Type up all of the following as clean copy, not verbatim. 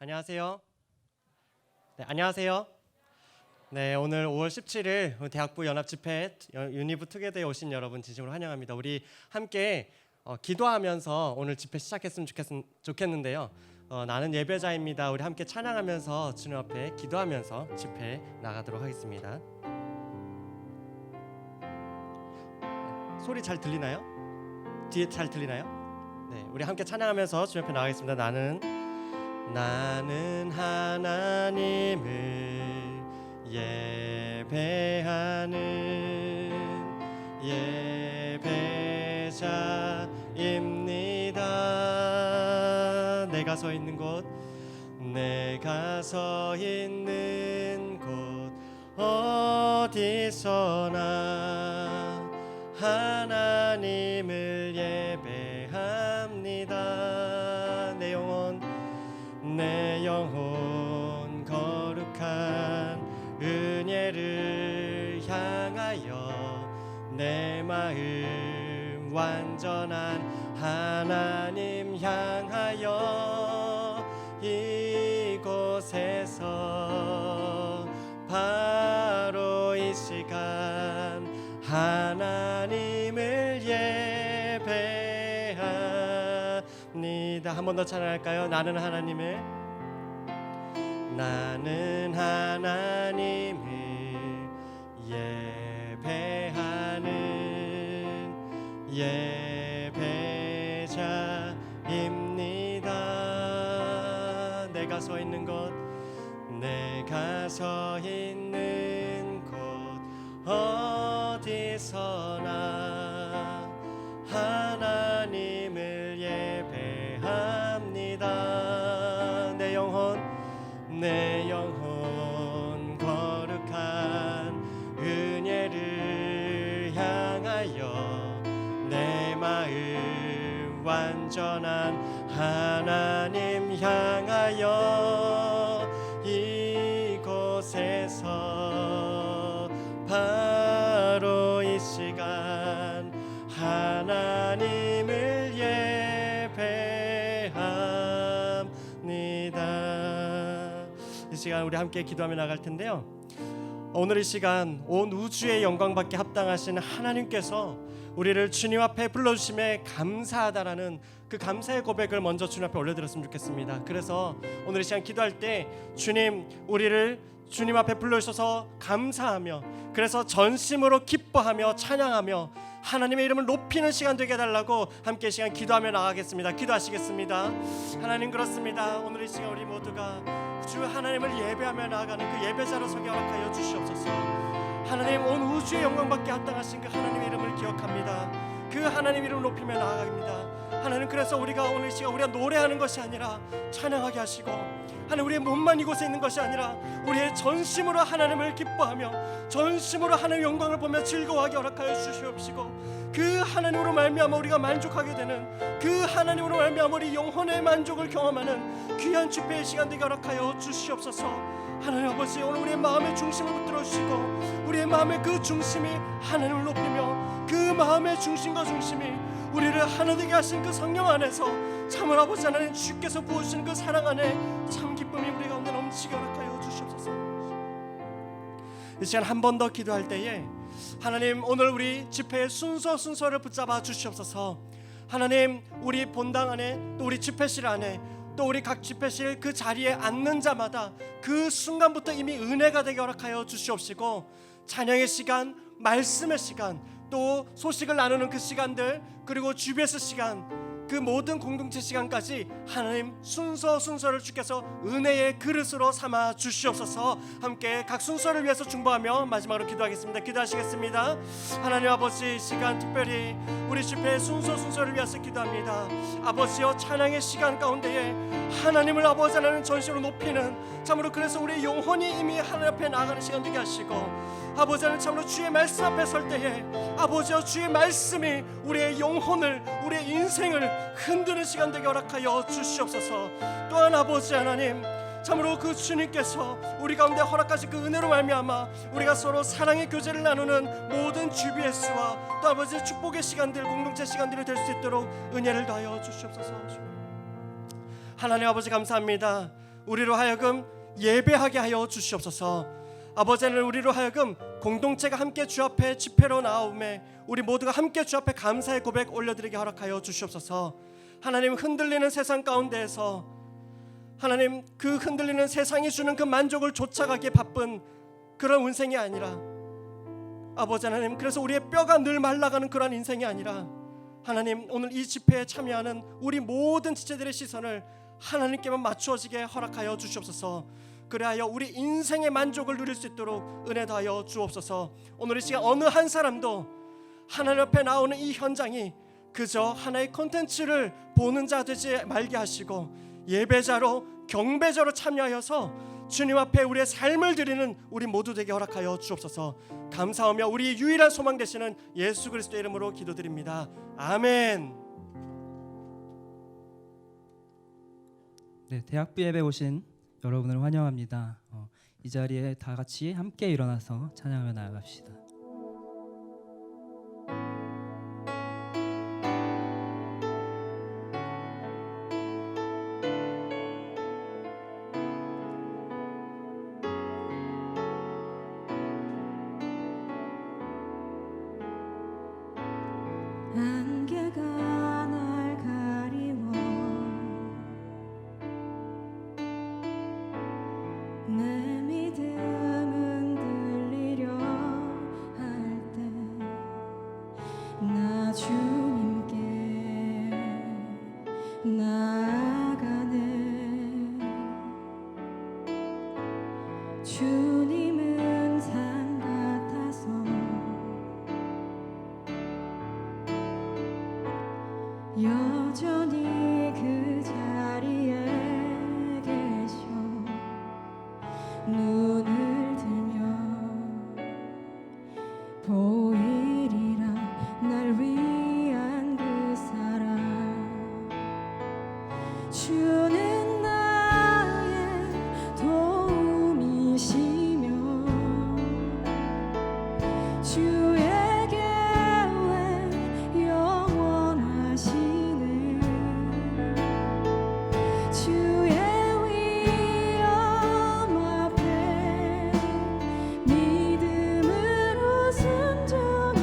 안녕하세요. 네, 안녕하세요. 네, 오늘 5월 17일 대학부 연합 집회 유니브 투게더에 오신 여러분 진심으로 환영합니다. 우리 함께 기도하면서 오늘 집회 시작했으면 좋겠는데요. 나는 예배자입니다. 우리 함께 찬양하면서 주님 앞에 기도하면서 집회 나가도록 하겠습니다. 소리 잘 들리나요? 뒤에 잘 들리나요? 네, 우리 함께 찬양하면서 주님 앞에 나가겠습니다. 나는 하나님을 예배하는 예배자입니다. 내가 서 있는 곳 어디서나 하나님을 예배합니다. 내 영혼 거룩한 은혜를 향하여 내 마음 완전한 하나님 향하여 이곳에서 바로 이 시간 하나님을 예배합니다. 한 번 더 찬양할까요? 나는 하나님을 예배하는 예배자입니다. 내가 서 있는 곳 어디서나 하나님을 예배합니다. 내 영혼 거룩한 은혜를 향하여 내 마음 완전한 하나님 향하여 이곳에서 바로 이 시간 하나님을 예배합니다. 이 시간 우리 함께 기도하며 나갈 텐데요. 오늘 이 시간 온 우주의 영광받게 합당하신 하나님께서 우리를 주님 앞에 불러주심에 감사하다라는 그 감사의 고백을 먼저 주님 앞에 올려드렸으면 좋겠습니다. 그래서 오늘 이 시간 기도할 때 주님, 우리를 주님 앞에 불러주셔서 감사하며 그래서 전심으로 기뻐하며 찬양하며 하나님의 이름을 높이는 시간 되게 해달라고 함께 이 시간 기도하며 나가겠습니다. 기도하시겠습니다. 하나님, 그렇습니다. 오늘 이 시간 우리 모두가 주 하나님을 예배하며 나아가는 그 예배자로 서게 허락하여 주시옵소서. 하나님, 온 우주의 영광받게 합당하신 그 하나님의 이름을 기억합니다. 그 하나님 이름을 높이며 나아갑니다. 하나님, 그래서 우리가 오늘 이 시간 우리가 노래하는 것이 아니라 찬양하게 하시고, 하나님, 우리의 몸만 이곳에 있는 것이 아니라 우리의 전심으로 하나님을 기뻐하며 전심으로 하나님의 영광을 보며 즐거워하게 허락하여 주시옵시고, 그 하나님으로 말미암아 우리가 만족하게 되는, 그 하나님으로 말미암아 우리 영혼의 만족을 경험하는 귀한 집회의 시간 되게 허락하여 주시옵소서. 하나님 아버지, 오늘 우리의 마음의 중심을 붙들어 주시고 우리의 마음의 그 중심이 하나님을 높이며 그 마음의 중심과 중심이 우리를 하나 되게 하신 그 성령 안에서 참으로 아버지 하나님 주께서 부어주신 그 사랑 안에 참 기쁨이 우리 가운데 넘치게 허락하여 주시옵소서. 이 시간 한 번 더 기도할 때에 하나님, 오늘 우리 집회의 순서를 붙잡아 주시옵소서. 하나님, 우리 본당 안에 또 우리 집회실 안에 또 우리 각 집회실 그 자리에 앉는 자마다 그 순간부터 이미 은혜가 되게 허락하여 주시옵시고, 찬양의 시간, 말씀의 시간, 또 소식을 나누는 그 시간들, 그리고 GBS 시간, 그 모든 공동체 시간까지 하나님 순서를 주께서 은혜의 그릇으로 삼아 주시옵소서. 함께 각 순서를 위해서 중보하며 마지막으로 기도하겠습니다. 기도하시겠습니다. 하나님 아버지, 이 시간 특별히 우리 집회의 순서를 위해서 기도합니다. 아버지여, 찬양의 시간 가운데에 하나님을 아버지 하나님 전심으로 높이는, 참으로 그래서 우리 영혼이 이미 하나님 앞에 나아가는 시간 되게 하시고, 아버지 하나님 참으로 주의 말씀 앞에 설 때에 아버지여, 주의 말씀이 우리의 영혼을, 우리의 인생을 흔드는 시간 되게 허락하여 주시옵소서. 또한 아버지 하나님, 참으로 그 주님께서 우리 가운데 허락하신 그 은혜로 말미암아 우리가 서로 사랑의 교제를 나누는 모든 GBS와 또 아버지의 축복의 시간들, 공동체 시간들이 될 수 있도록 은혜를 더하여 주시옵소서. 하나님 아버지, 감사합니다. 우리로 하여금 예배하게 하여 주시옵소서. 아버지 하나님, 우리로 하여금 공동체가 함께 주 앞에 집회로 나오매 우리 모두가 함께 주 앞에 감사의 고백 올려드리게 허락하여 주시옵소서. 하나님, 흔들리는 세상 가운데에서 하나님, 그 흔들리는 세상이 주는 그 만족을 쫓아가기에 바쁜 그런 운생이 아니라 아버지 하나님, 그래서 우리의 뼈가 늘 말라가는 그런 인생이 아니라 하나님, 오늘 이 집회에 참여하는 우리 모든 지체들의 시선을 하나님께만 맞추어지게 허락하여 주시옵소서. 그리하여 우리 인생의 만족을 누릴 수 있도록 은혜 더하여 주옵소서. 오늘 이 시간 어느 한 사람도 하나님 앞에 나오는 이 현장이 그저 하나의 콘텐츠를 보는 자 되지 말게 하시고 예배자로 경배자로 참여하여서 주님 앞에 우리의 삶을 드리는 우리 모두 되게 허락하여 주옵소서. 감사하며 우리의 유일한 소망 되시는 예수 그리스도의 이름으로 기도드립니다. 아멘. 네, 대학부 예배 오신 여러분을 환영합니다. 이 자리에 다 같이 함께 일어나서 찬양하며 나아갑시다. 안개가 날 가리워 내 믿음은 들리려 할 때 나 주님께 나아가네. 주님은 산 같아서 여전히 그 자리에 계셔 눈을 들면 보이리라 날 위한 그 사랑. 주는 나의 도움이시며 주의 계획 영원하시네. 주의 위엄 앞에 믿음으로 순종해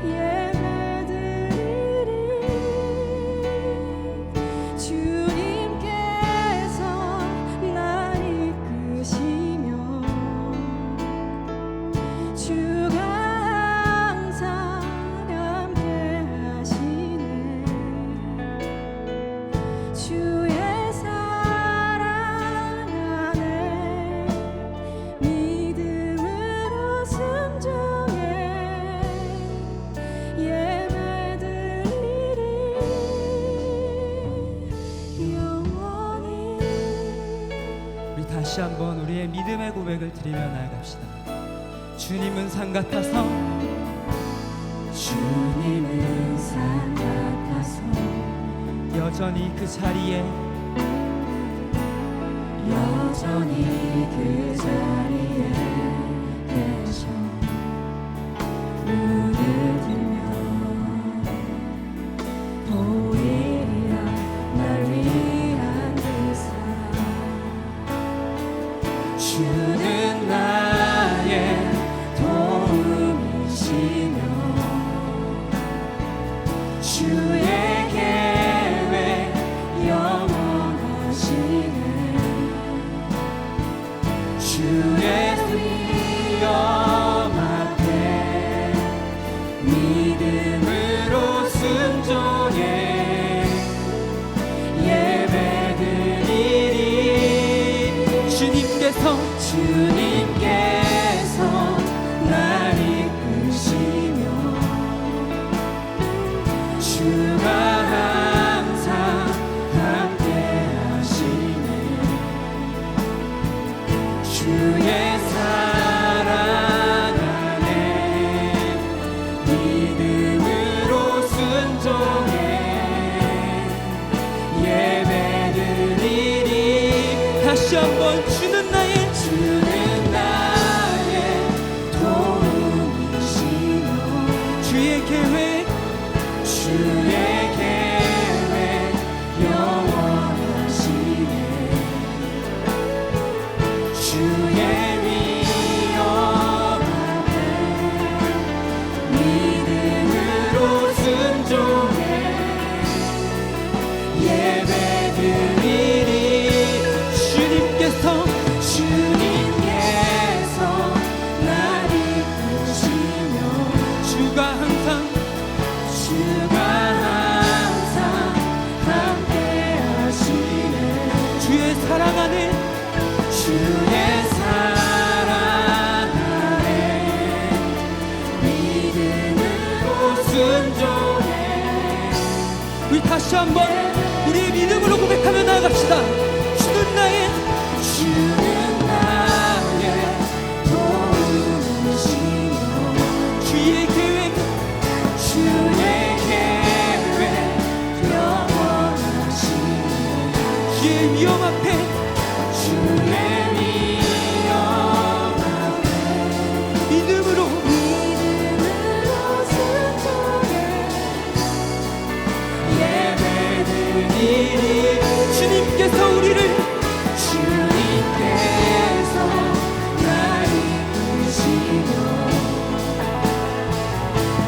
예배드리리. 주님께서 날 이끄시며 주가 항상 함께 하시네. 주의 사랑 안에 믿음으로 순종해 예배드리리 영원히. 우리 다시 한번 우리의 믿음의 고백을 드리며 나아갑시다. 주님은 산 같아서 주님은 산 같아서 여전히 그 자리에 여전히 그 자리에 계셔 눈을 들면 보이리라 날 위한 그 사랑. 주는 나의 도움이시며 주의 계획 영원하시네. 주의 위엄 앞에 믿음으로 순종해 예배드리리. 주님께서 날 이끄시며 주가 항상 함께 하시네. 주의 사랑 안에 믿음으로 순종해 예배드리리. 다시 한번 주는 나의 도움이시며 주의 계획 주의 계획 영원하시네. 주가 항상 함께 하시네. 주의 사랑 안에 주의 사랑 안에 믿음으로 순종해. 우리 다시 한번 우리의 믿음으로 고백하며 나아갑시다. 주는 나의 도움이시며 주의 계획 주의 계획 영원하시네. 주의 위험 앞에 주의 위엄 앞에 믿음으로 순종해 예배드리리. 주님께서 우리를 주님께서 날 이끄시며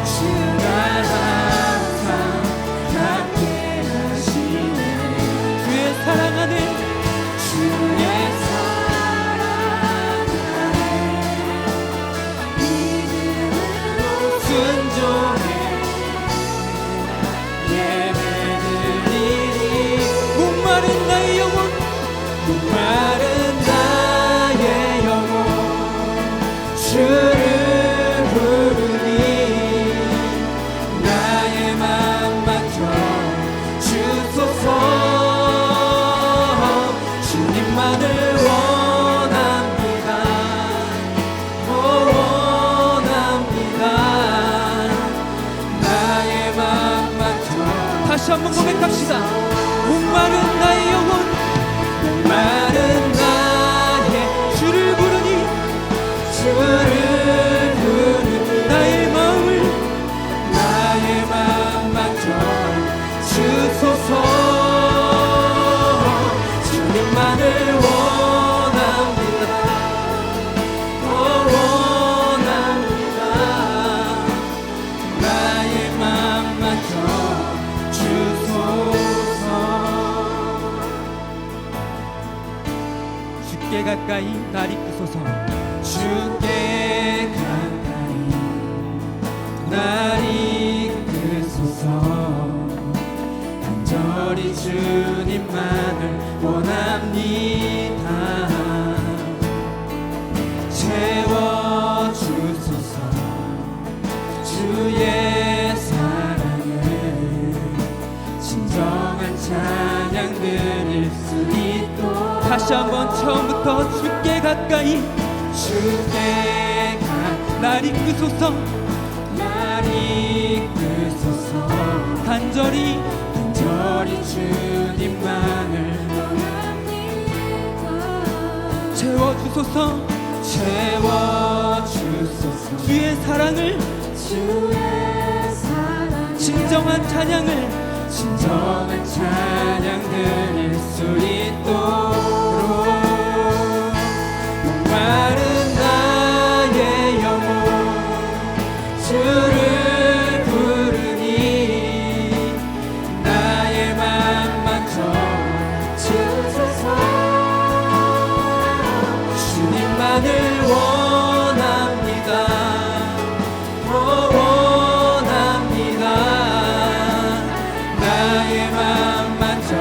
주가 항상 함께 하시네. 주의 사랑 안에 주의 사랑 안에 믿음으로 순종해 예배드리리. 목마른 나의 영혼 목마른 나의 영혼 주를 부르니 나의 맘 맡겨 주소서. 주님만을 원합니다. 원합니다. 나의 맘 맡겨. 다시 한번 고백합시다. 목마른 나의 영혼 마른 나의 주를 부르니 주를 부르니 나의 마음을 나의 맘 맡겨 주소서. 주님만을 원합니다. 원합니다. 나의 맘 맡겨 주소서. 주께 가까이 날 이끄소서. 주께 가까이 날 이끄소서. 간절히 주님만을 원합니다. 채워주소서. 주의 사랑을 진정한 찬양 드릴 수 있도록. 다시 한번 처음부터 주께 가까이 주께 날 이끄소서. 날 이끄소서. 간절히 주님만을 채워주소서. 채워주소서. 주의 사랑을 진정한 찬양을 진정한 찬양 드릴 수 있도록. 목마른 나의 영혼 주를 부르니 나의 맘 맡겨 주소서. 주님만을 원합니다. 원합니다. 나의 맘 맡겨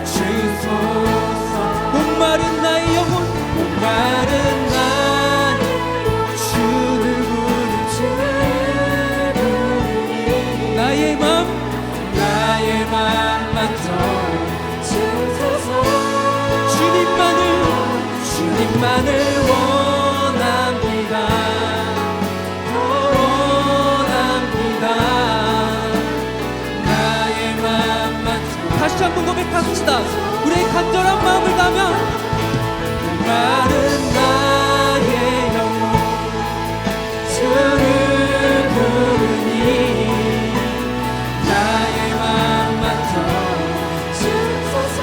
주소서. 목마른 나의 영혼 목마른 나의 주를 부르니 나의 마음 나의 맘 맡겨 주소서. 주님만을 원합니다. 원합니다. 나의 맘 맡겨. 다시 한번 고백합시다. 우리의 간절한 마음을 담아 마른 나의 영혼 주를 부르니 나의 맘 맡겨 주소서.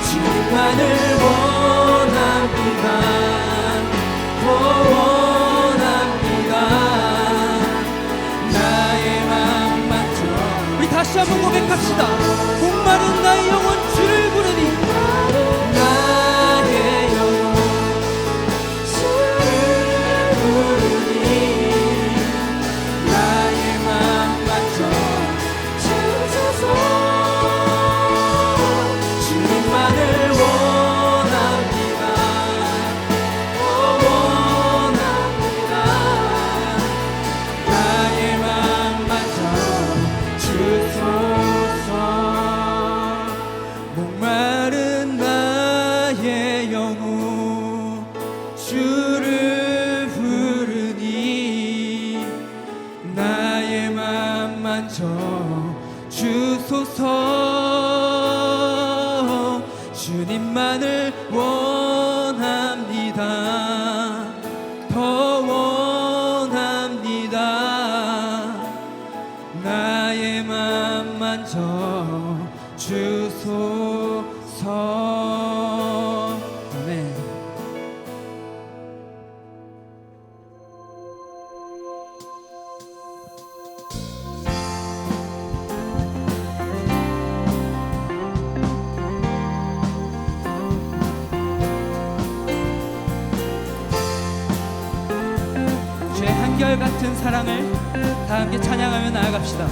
주님만을 원합니다. 원합니다. 나의 맘 맡겨. 우리 다시 한번 고백합시다. 목마른 나의 영혼 주를 부르니 나의 영혼 주를 부르니 나의 나의 맘 만져 주소서. 주님만을 원합니다. 더 원합니다. 나의 맘 만져 주소서. 아멘. 주의 한결같은 사랑을 다 함께 찬양하며 나아갑시다.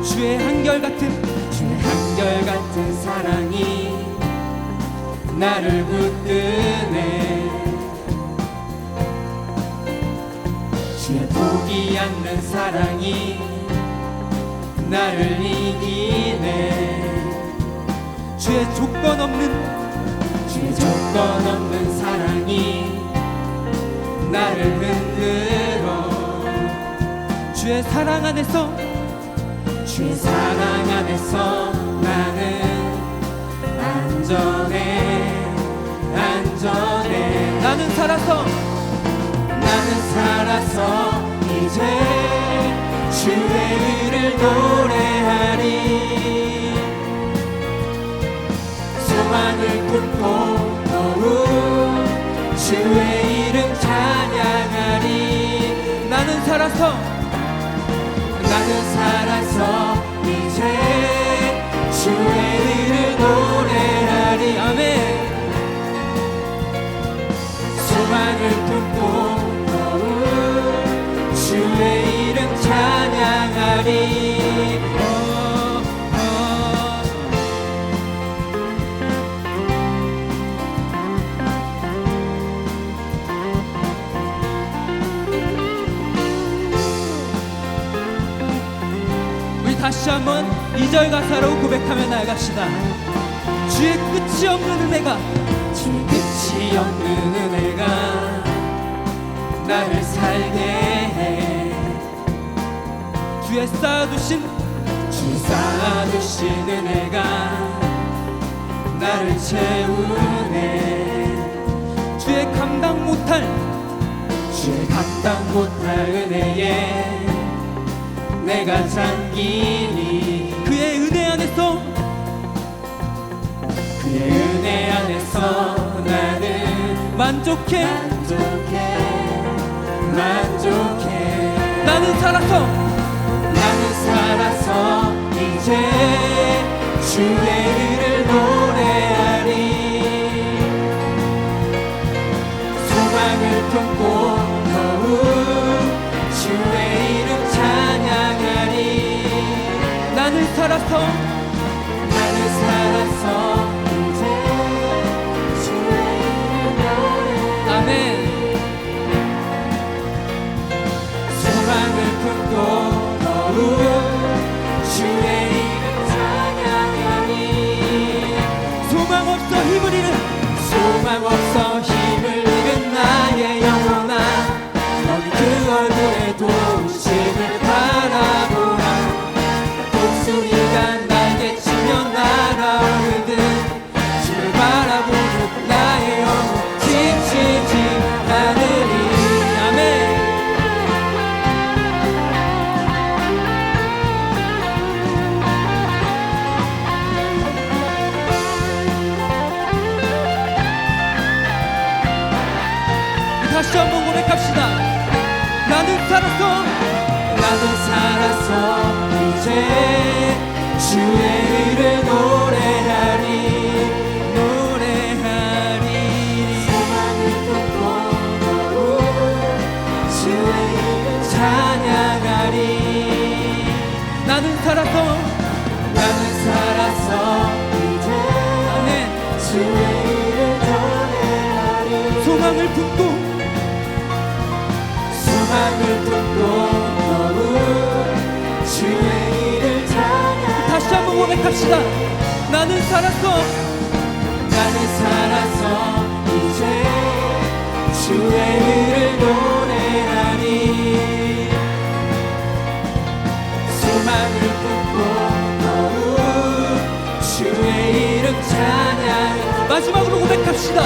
주의 한결같은 사랑이 나를 붙드네. 주의 포기 않는 사랑이 나를 이기네. 주의 조건 없는 사랑이 나를 흔들어. 주의 사랑 안에서 나는 안전해. 나는 살아서 이제 주의 일을 노래하리. 소망을 품고 더욱 주의 이름 찬양하리. 나는 살아서 이제 주의 일을 노래하리. 아멘. 소망을 품고 더욱 주의 이름 찬양하리. 다시 한번 2절 가사로 고백하며 나아갑시다. 주의 끝이 없는 은혜가 나를 살게 해. 주의 쌓아두신 은혜가 나를 채우네. 주의 감당 못할 은혜에 내가 잠기니. 그의 은혜 안에서 나는 만족해. 나는 살아서 이제 주의 일을 노래하리. 소망을 품고 더욱 주의 이름 찬양하리. 나는 살아서 이제 주의 이름 노래하리. 아멘. 소망을 품고 더욱 주의 이름 찬양하리. 소망 없어 힘을 잃은 나의 영혼아, 너는 그 얼굴의 도우심을 바라보라. 독수리가 날개치며 날아오르듯 주를 바라보는 나의 영혼 지치지 않으리. 아멘. 다시 한번 고백합시다. 나는 살아서 이제 주의 일을 노래하리. 소망을 품고 더욱 주의 이름 찬양하리. 나는 살아서 이제 아멘. 주의 일을 노래하리. 소망을 품고 더욱 주의 일을 찬양하리. 다시 한번 고백합시다. 나는 살아서 이제 주의 일을 노래하리. 마지막으로 고백합시다.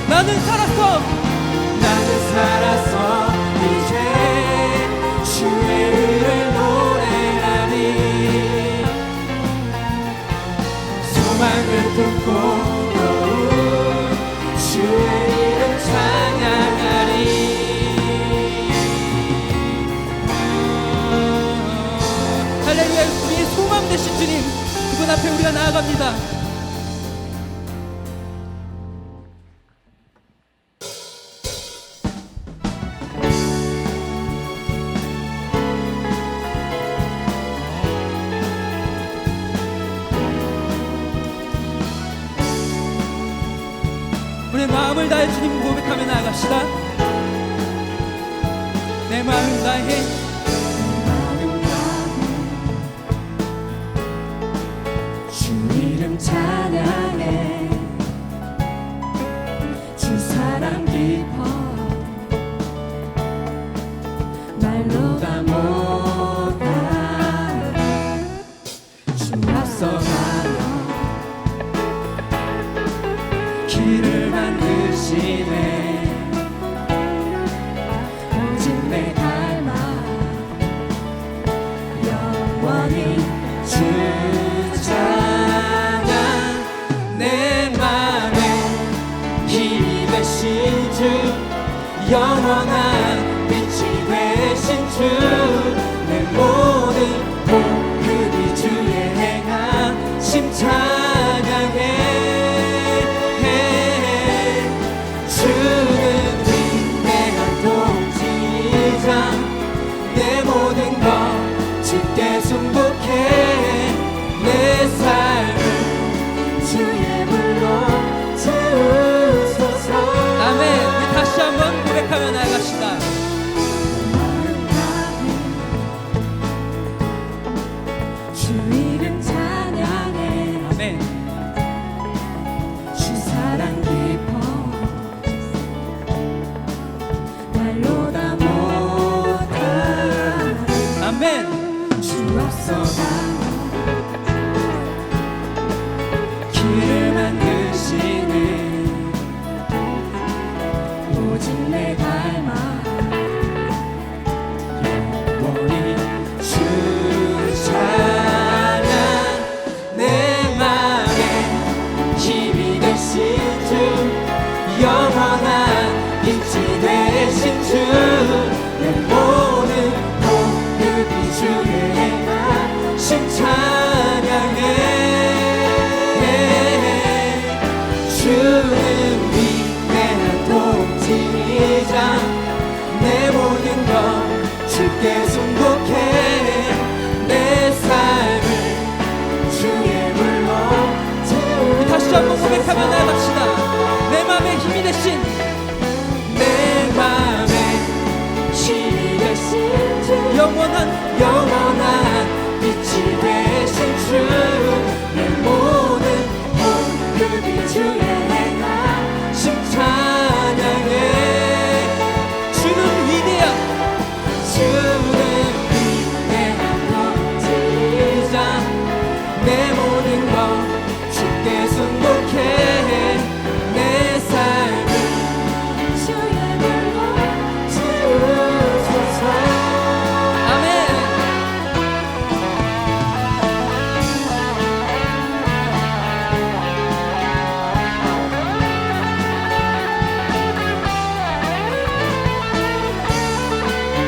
나는 살았어. 나는 살아서 이제 주의 일을 노래하리. 소망을 품고 더욱 주의 이름 찬양하리. 할렐루야. 우리의 소망 되신 주님, 그분 앞에 우리가 나아갑니다. 우리의 마음을 다해 주님 고백하며 나아갑시다. 내 마음 다해 주 이름 찬양해. 주 사랑 깊어 말로 다 못하. 주 앞서가며 길을 만드시네. 오직 내 닮아 영원히 주 찬양. 내 맘에 힘이 되신 주, 영원한 빛이 되신 주, 내 모든 복음이 주의 행하심 찬양해. 주는 위대한 통치자, 내 모든 것 주께 순복해. 내 삶을 주의 불로 채우소서. 아멘. 우리 다시 한번 고백하며 나아갑시다. 주 이름 찬양해. 아멘. 주 사랑 깊어 말로 다 못하. 아멘. 주 앞서가며 길을 만드시네. 오직 내 닮아 영원히 주 찬양. 내 맘에 힘이 되신 주, 영원한 빛이 되신 주, 내 모든 복음이 주의 행하심 찬양해. 주는 위대한 통치자, 내 모든 것 주께 순복해. 내 삶을 주의 불로 채우소서. 우리 다시 한번 고백하며 나아갑시다. 내 마음에 힘이 되신, 내 맘에 힘이 되신 주, 영원한 빛이 되신 주, 내 모든 복음이 주의 행하심 찬양해. 주는 위대한, 주는 위대한 통치자, 내 모든 것 주께 순복해. 내 삶을 주의 불로 채우소서. 아멘.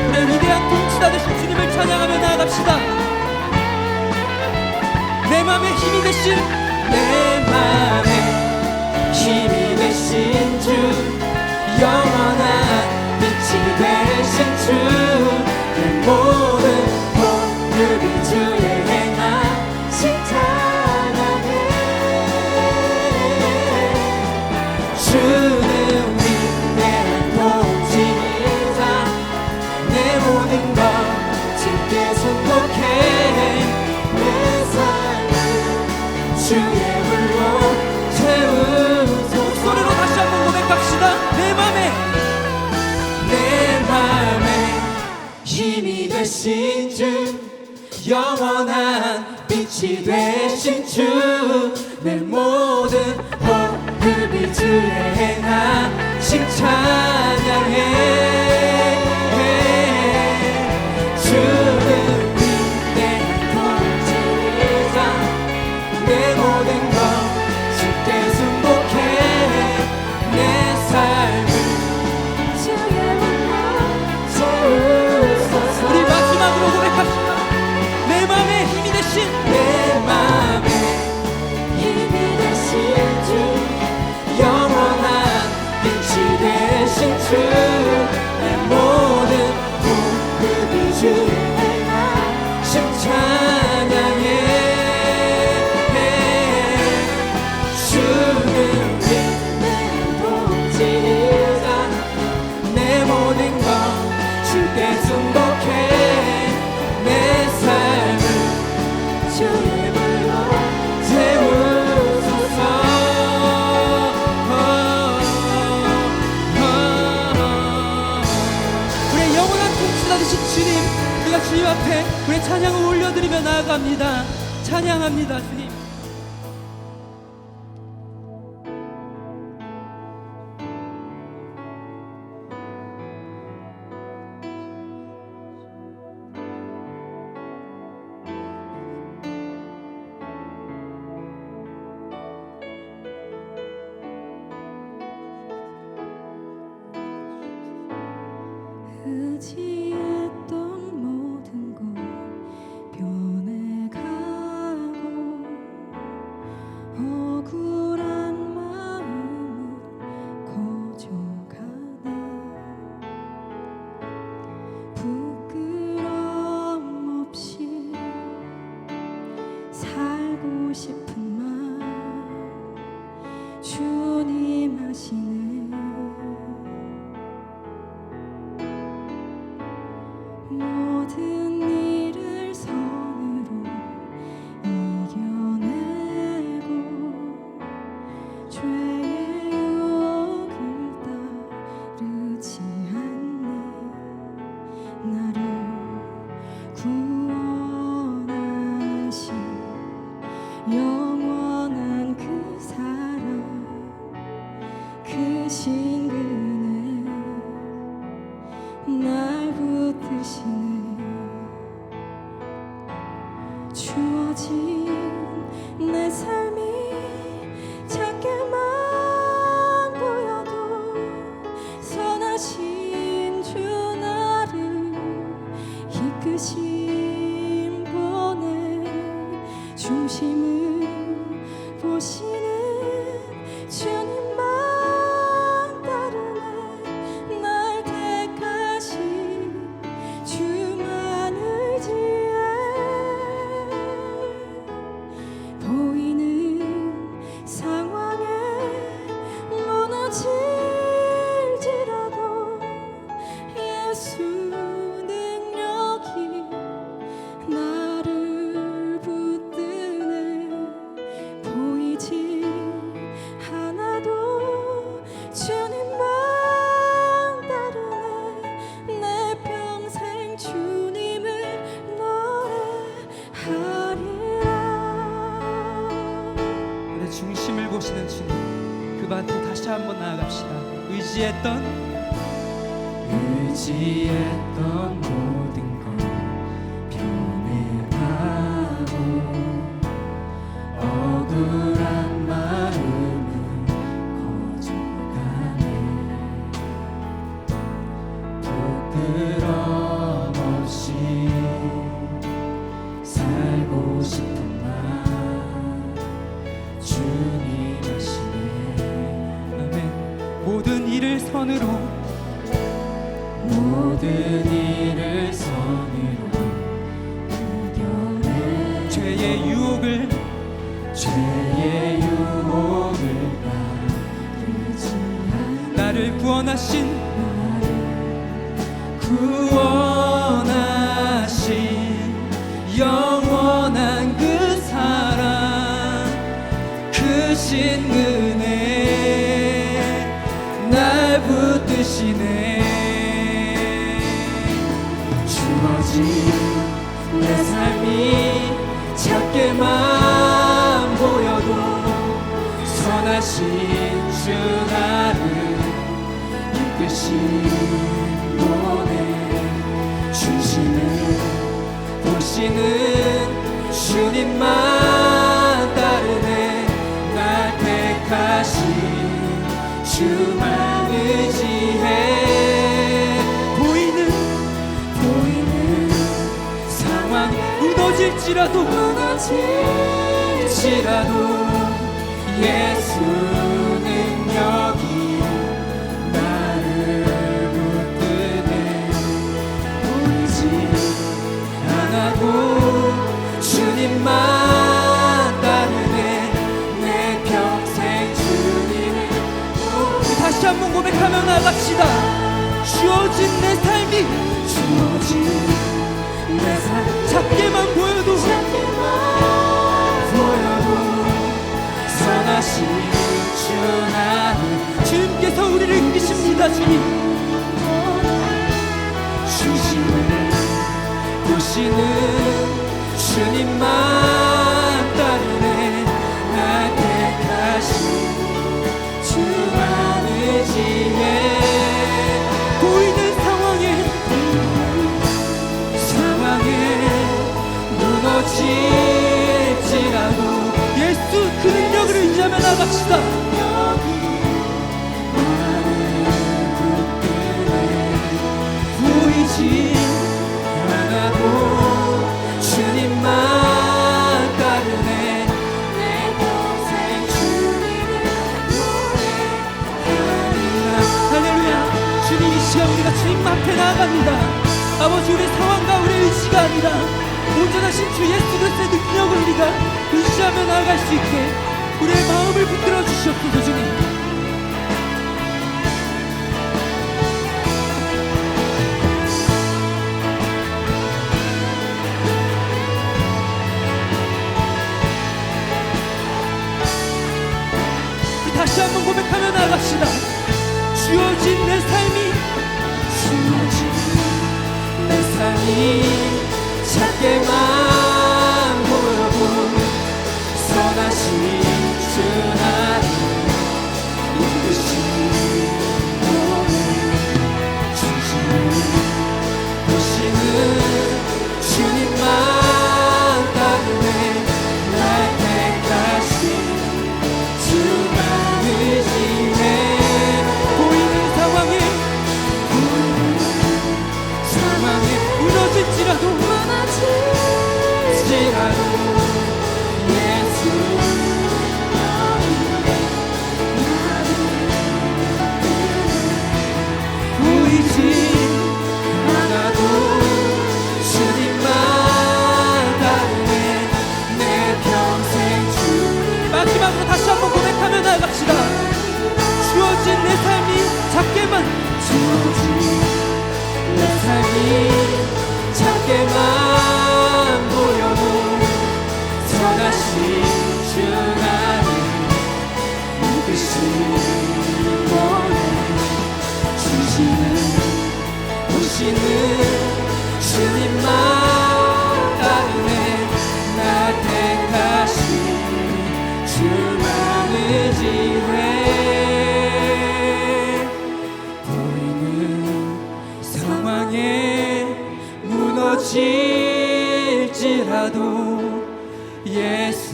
우리의 위대한 통치자 되신 주님을 찬양하며 나아갑시다. 내 맘에 힘이 되신, 내 맘에 힘이 되신 주, 영원한 빛이 되신 주, 내 모든 복음이 주의 행하심 찬양해. 주는 위대한 통치자, 내 모든 것 주께 순복해. 내 삶을 주의 불로 채우소서. 목소리로 다시 한번 고백합시다. 내 맘에 힘이 되신 주, 영원한 빛이 되신 주, 내 모든 복음 그 주의 행하신 찬양해 주는 위대한 통치자 내 모든 것 주께 승복해 내 삶을 주의 불러 세우소서 우리 마지막으로 고백합시다. 내 맘에 힘이 되신 내 맘에 힘이 되신 주 영원한 빛이 되신 주 내 모든 호흡이 주의 행하신 찬양해 주는 위대한 통치자 내 모든 것 주께 승복해 내 삶을 주의 불러 세우소서 우리의 영원한 통치자 되신 주님, 우리가 주님 앞에 우리의 찬양을 올려드리며 나아갑니다. 찬양합니다. 주님. 의지했던 모든 것 변해가고 억울한 마음은 거져가네 부끄럼 없이 살고 싶은 맘 주님 하시네 모든 일을 선으로 이겨내고 죄의 유혹을 따르지 않네 나를 구원하신 영원한 그 사랑 크신 그네 날 붙드시네 주어진 내 삶이 작게만 보여도 선하신 주 나를 이끄신 분의 중심을 보시는 주님만 따르네 날 택하신 주만 의지해 보이는 상황에 무너질지라도 예수 능력이 나를 붙드네 보이지 않아도 주님만 따르네 내 평생 주님을 노래하리라 우리 중심을 보시는 주님, 그 밭에 다시 한번 나아갑시다. 의지했던 모든 것 변해가고 억울한 마음은 거져가네 부끄럼 없이 살고 싶은 맘 주님 하시네 아멘. 모든 일을 선으로 모든 일을 선으로 이겨내 죄의 유혹을 따르지 않는 나를 구원하신 영원한 그 사랑 크신 은혜 날 붙드시네 주어진 내 삶이 작게만 보여도 선하신 주 나를 이끄신 노래 주시는 보시는 주님만 따르네 날 택하신 주만 의지해 보이는 상황이 무너질지라도 예수는 여기 나를 붙드네 보이지 않아도 주님만 따르네 내 평생 주님을 다시 한번 고백하며 나갑시다. 주어진 내 삶이 내 삶 작게만 보여도 선하신 주 나를 주님께서 우리를 이끄십니다. 주님 주심을 보시는 주님만 따르네 날 택하신 주만 의지해 보이는 상황에 무너질지라도 예수 그 능력을 의지하며 나갑시다. 보이지 않아도 주님만 따르네 내 평생 주님을 노래하리라 할렐루야. 주님 이 시간 우리가 주님 앞에 나아갑니다. 아버지 우리 상황과 우리 의지가 아니라 온전하신 주 예수 그리스도의 능력을 우리가 의지하며 나아갈 수 있게 우리의 마음을 붙들어 주시옵소서. 주님 다시 한번 고백하며 나갑시다. 주어진 내 삶이 작게만 보여도 선하신 주 나를 이끄신 몸을 주시는 보시는 주님만 따르네 날 택하신 주만 의지해 보이는 상황에 무너질지라도 예수 보이지 않아도 주님만 따르네 내 평생 주 마지막으로 다시 한번 고백하며 나갑시다. 주어진 내 삶이 작게만 내 삶이 작게만 보여도 선하신 주 나를 이끄신 노래 주시는 보시는 주님만 따르네 날 택하신 주만 의지해 무너질지라도 예수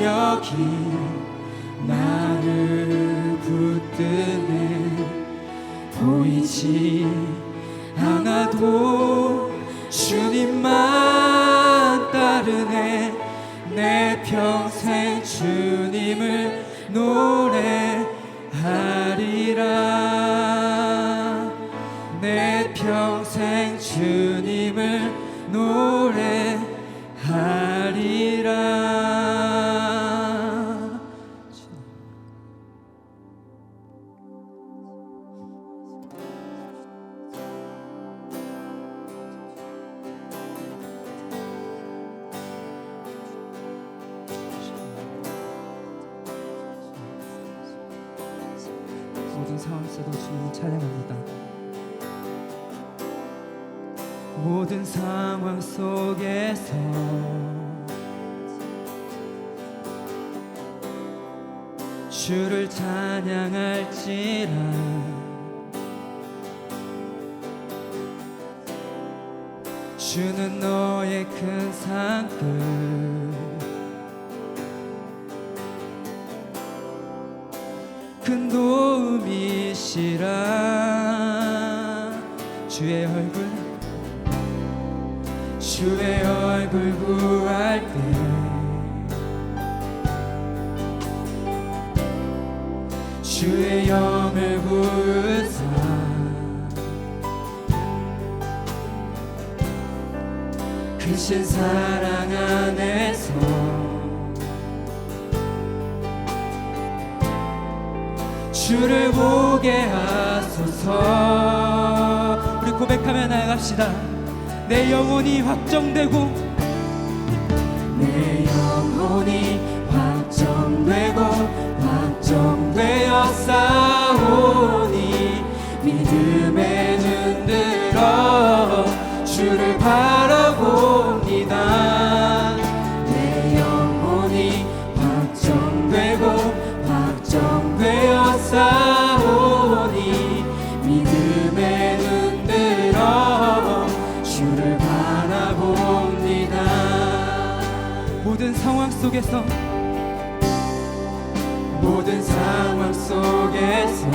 여기 나를 붙드네 보이지 않아도 주님만 따르네 내 평생 주님을 노래하리라 내 평생 주님을 노래하리라. 모든 상황 속에도 주님을 찬양합니다. 모든 상황 속에서 주를 찬양할지라 주는 너의 큰 산끝 큰 도움이시라 주의 얼굴 구할 때 주의 영을 부으사 크신 사랑 안에서 주를 보게 하소서. 우리 고백하며 나아갑시다. 내 영혼이 확정되고 내 영혼이 확정되고 확정되어 싸우니 믿음에 눈 들어 주를 바라봅니다. 내 영혼이 확정되고 확정되어 싸우니 믿음에 눈 들어 주를 바라봅니다. 모든 상황 속에서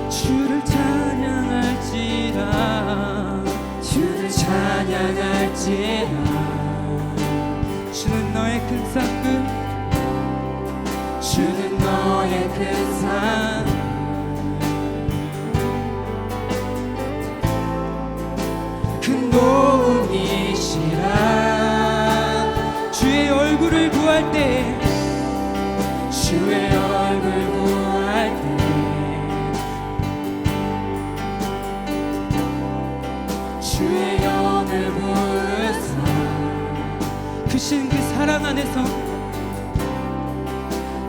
주를 찬양할지라 주는 너의 큰 산끝 주는 너의 큰 산 큰 도움이시라 주의 얼굴을 구할 때 주의 얼굴 구할 때 주의 영을 부으사 크신 그 사랑 안에서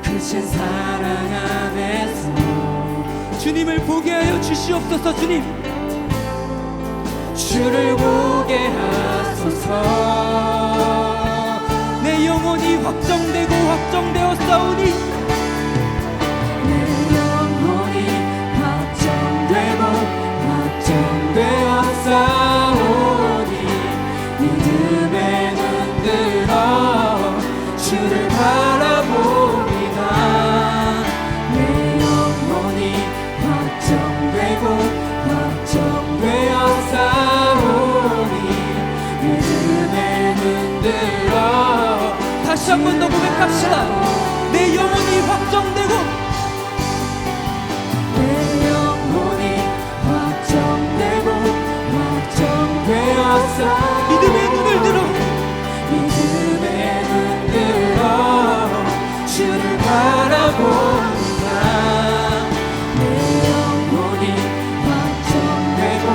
크신 사랑 안에서 주님을 보게 하여 주시옵소서. 주님 주를 보게 하소서. 내 영혼이 확정되고 확정되어 싸우니 내 영혼이 확정되고 확정되어 싸우니 믿음에 눈 들어 주를 바라봅니다. 내 영혼이 확정되고 확정되어 싸우니 믿음에 눈 들어 다시 한 번 더 고백합시다. 내 영혼이 확정되고 내 영혼이 확정되고 확정되어 싸우니 믿음의 눈을 들어 믿음에 눈 들어 주를 바라봅니다. 내 영혼이 확정되고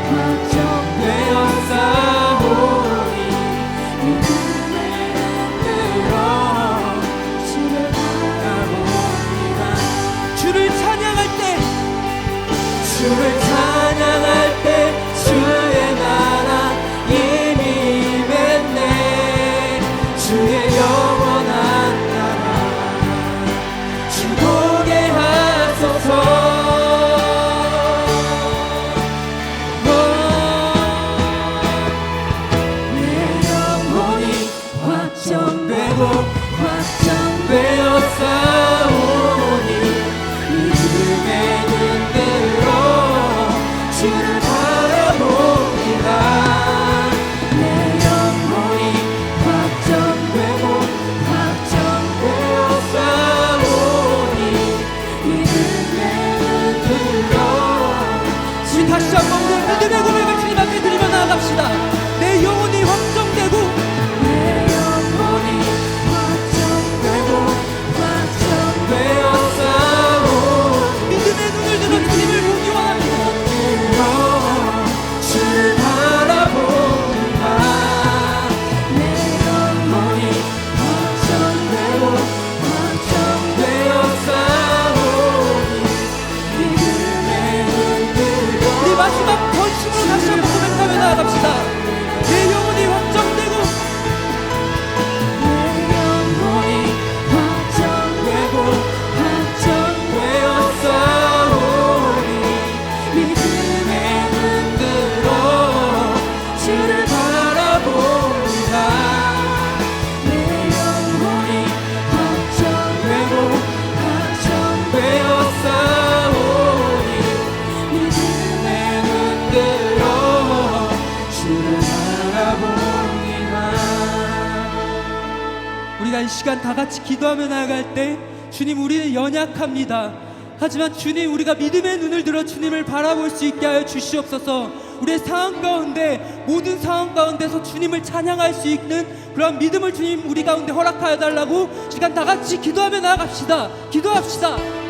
확정되어 싸우니 믿음에 눈 들어 주를 바라봅니다. 주를 찬양할 때 주를 찬양할 때 주의 나라 바라봅니다. 우리가 이 시간 다 같이 기도하며 나아갈 때 주님, 우리는 연약합니다. 하지만 주님, 우리가 믿음의 눈을 들어 주님을 바라볼 수 있게 하여 주시옵소서. 우리의 상황 가운데, 모든 상황 가운데서 주님을 찬양할 수 있는 그런 믿음을 주님 우리 가운데 허락하여 달라고 시간 다 같이 기도하며 나아갑시다. 기도합시다.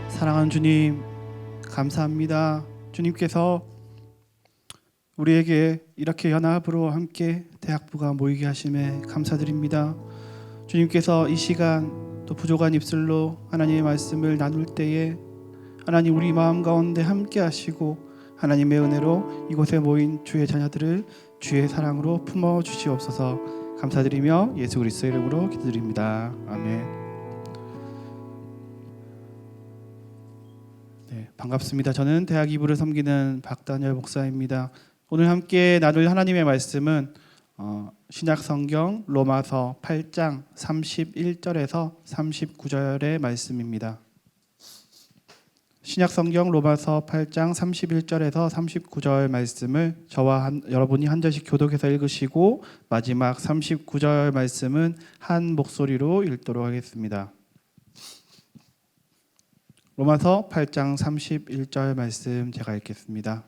사랑하는 주님, 감사합니다. 주님께서 우리에게 이렇게 연합으로 함께 대학부가 모이게 하심에 감사드립니다. 주님께서 이 시간 또 부족한 입술로 하나님의 말씀을 나눌 때에 하나님, 우리 마음 가운데 함께 하시고 하나님의 은혜로 이곳에 모인 주의 자녀들을 주의 사랑으로 품어 주시옵소서. 감사드리며 예수 그리스도의 이름으로 기도드립니다. 아멘. 네, 반갑습니다. 저는 대학 2부를 섬기는 박다니엘 목사입니다. 오늘 함께 나눌 하나님의 말씀은 신약성경 로마서 8장 31절에서 39절의 말씀입니다. 신약성경 로마서 8장 31절에서 39절 말씀을 저와 여러분이 한 절씩 교독해서 읽으시고 마지막 39절 말씀은 한 목소리로 읽도록 하겠습니다. 로마서 8장 31절 말씀 제가 읽겠습니다.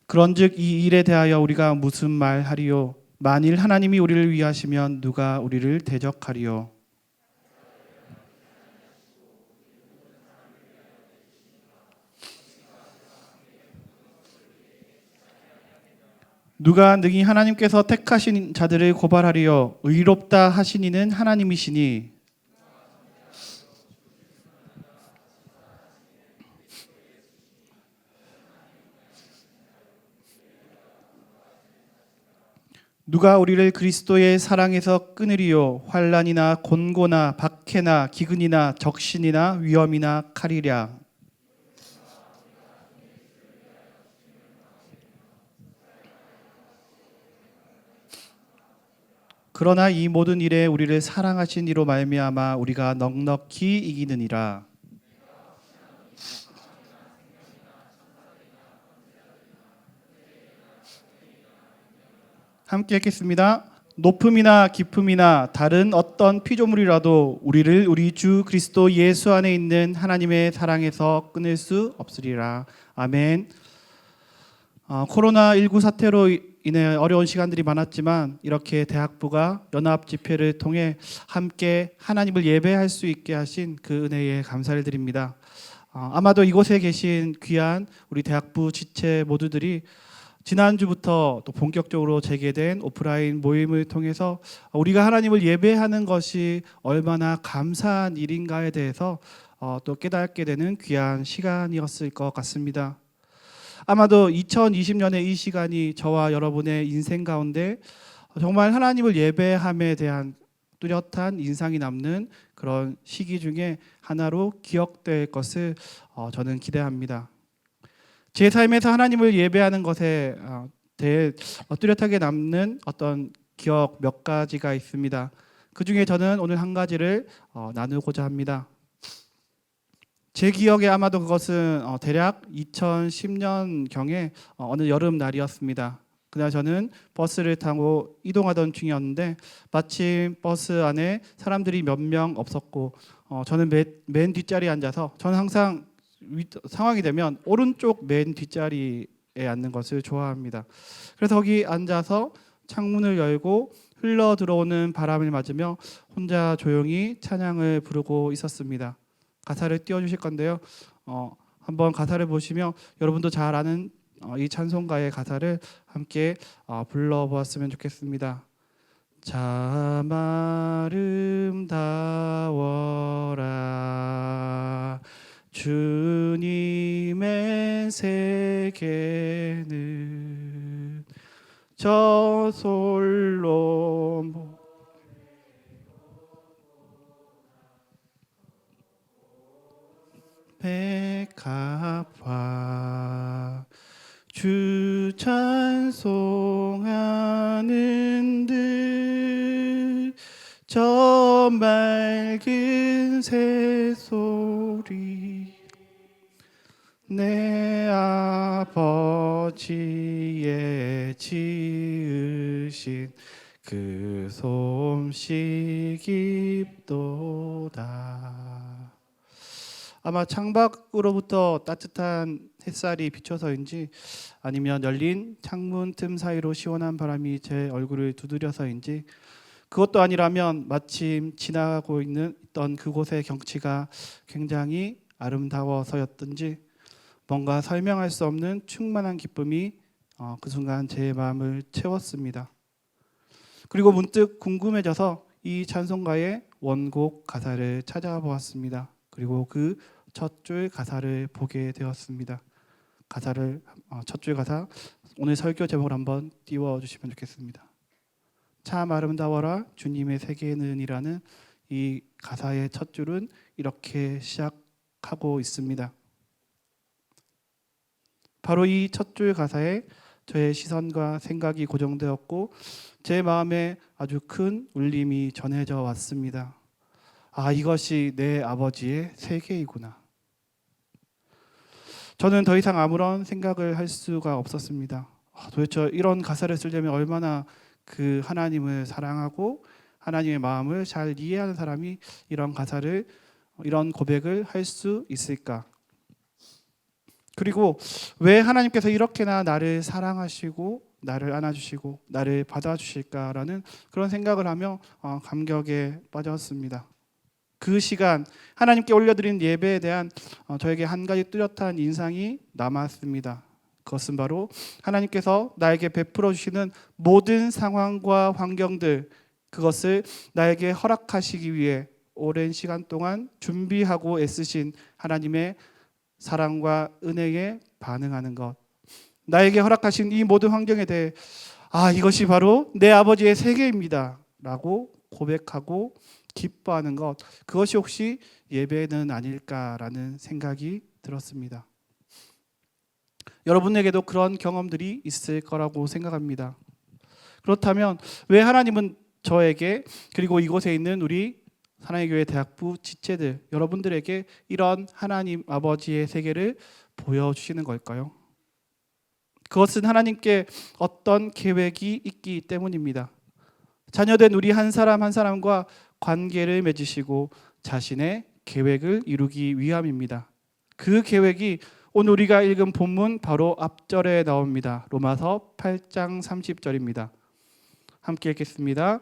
그런즉 이 일에 대하여 우리가 무슨 말하리요? 만일 하나님이 우리를 위하시면 누가 우리를 대적하리요? 누가 능히 하나님께서 택하신 자들을 고발하리요? 의롭다 하신 이는 하나님이시니 누가 우리를 그리스도의 사랑에서 끊으리요? 환난이나 곤고나 박해나 기근이나 적신이나 위험이나 칼이랴. 그러나 이 모든 일에 우리를 사랑하신 이로 말미암아 우리가 넉넉히 이기느니라. 함께 읽겠습니다. 높음이나 깊음이나 다른 어떤 피조물이라도 우리를 우리 주 그리스도 예수 안에 있는 하나님의 사랑에서 끊을 수 없으리라. 아멘. 코로나19 사태로 인해 어려운 시간들이 많았지만 이렇게 대학부가 연합 집회를 통해 함께 하나님을 예배할 수 있게 하신 그 은혜에 감사를 드립니다. 아마도 이곳에 계신 귀한 우리 대학부 지체 모두들이 지난주부터 또 본격적으로 재개된 오프라인 모임을 통해서 우리가 하나님을 예배하는 것이 얼마나 감사한 일인가에 대해서 또 깨닫게 되는 귀한 시간이었을 것 같습니다. 아마도 2020년의 이 시간이 저와 여러분의 인생 가운데 정말 하나님을 예배함에 대한 뚜렷한 인상이 남는 그런 시기 중에 하나로 기억될 것을 저는 기대합니다. 제 삶에서 하나님을 예배하는 것에 대해 뚜렷하게 남는 어떤 기억 몇 가지가 있습니다. 그 중에 저는 오늘 한 가지를 나누고자 합니다. 제 기억에 아마도 그것은 대략 2010년경에 어느 여름 날이었습니다. 그날 저는 버스를 타고 이동하던 중이었는데 마침 버스 안에 사람들이 몇 명 없었고 저는 맨 뒷자리에 앉아서 저는 항상 상황이 되면 오른쪽 맨 뒷자리에 앉는 것을 좋아합니다. 그래서 거기 앉아서 창문을 열고 흘러 들어오는 바람을 맞으며 혼자 조용히 찬양을 부르고 있었습니다. 가사를 띄워주실 건데요. 한번 가사를 보시면 여러분도 잘 아는 이 찬송가의 가사를 함께 불러보았으면 좋겠습니다. 참 아름다워라 주님의 세계는 저솔로 백합화 주 찬송하는 듯 저 맑은 새소리 내 아버지의 지으신 그 솜씨 깊도다. 아마 창밖으로부터 따뜻한 햇살이 비쳐서인지 아니면 열린 창문 틈 사이로 시원한 바람이 제 얼굴을 두드려서인지 그것도 아니라면 마침 지나가고 있던 그곳의 경치가 굉장히 아름다워서였든지 뭔가 설명할 수 없는 충만한 기쁨이 그 순간 제 마음을 채웠습니다. 그리고 문득 궁금해져서 이 찬송가의 원곡 가사를 찾아보았습니다. 그리고 그 첫 줄 가사를 보게 되었습니다. 첫 줄 가사 오늘 설교 제목을 한번 띄워주시면 좋겠습니다. 참 아름다워라 주님의 세계는이라는 이 가사의 첫 줄은 이렇게 시작하고 있습니다. 바로 이 첫 줄 가사에 저의 시선과 생각이 고정되었고 제 마음에 아주 큰 울림이 전해져 왔습니다. 아, 이것이 내 아버지의 세계이구나. 저는 더 이상 아무런 생각을 할 수가 없었습니다. 도대체 이런 가사를 쓰려면 얼마나 그 하나님을 사랑하고 하나님의 마음을 잘 이해하는 사람이 이런 가사를, 이런 고백을 할 수 있을까? 그리고 왜 하나님께서 이렇게나 나를 사랑하시고 나를 안아주시고 나를 받아주실까라는 그런 생각을 하며 감격에 빠졌습니다. 그 시간 하나님께 올려드린 예배에 대한 저에게 한 가지 뚜렷한 인상이 남았습니다. 그것은 바로 하나님께서 나에게 베풀어 주시는 모든 상황과 환경들, 그것을 나에게 허락하시기 위해 오랜 시간 동안 준비하고 애쓰신 하나님의 사랑과 은혜에 반응하는 것, 나에게 허락하신 이 모든 환경에 대해 이것이 바로 내 아버지의 세계입니다 라고 고백하고 기뻐하는 것, 그것이 혹시 예배는 아닐까라는 생각이 들었습니다. 여러분에게도 그런 경험들이 있을 거라고 생각합니다. 그렇다면 왜 하나님은 저에게, 그리고 이곳에 있는 우리 사랑의 교회 대학부 지체들 여러분들에게 이런 하나님 아버지의 세계를 보여주시는 걸까요? 그것은 하나님께 어떤 계획이 있기 때문입니다. 자녀된 우리 한 사람 한 사람과 관계를 맺으시고 자신의 계획을 이루기 위함입니다. 그 계획이 오늘 우리가 읽은 본문 바로 앞절에 나옵니다. 로마서 8장 30절입니다. 함께 읽겠습니다.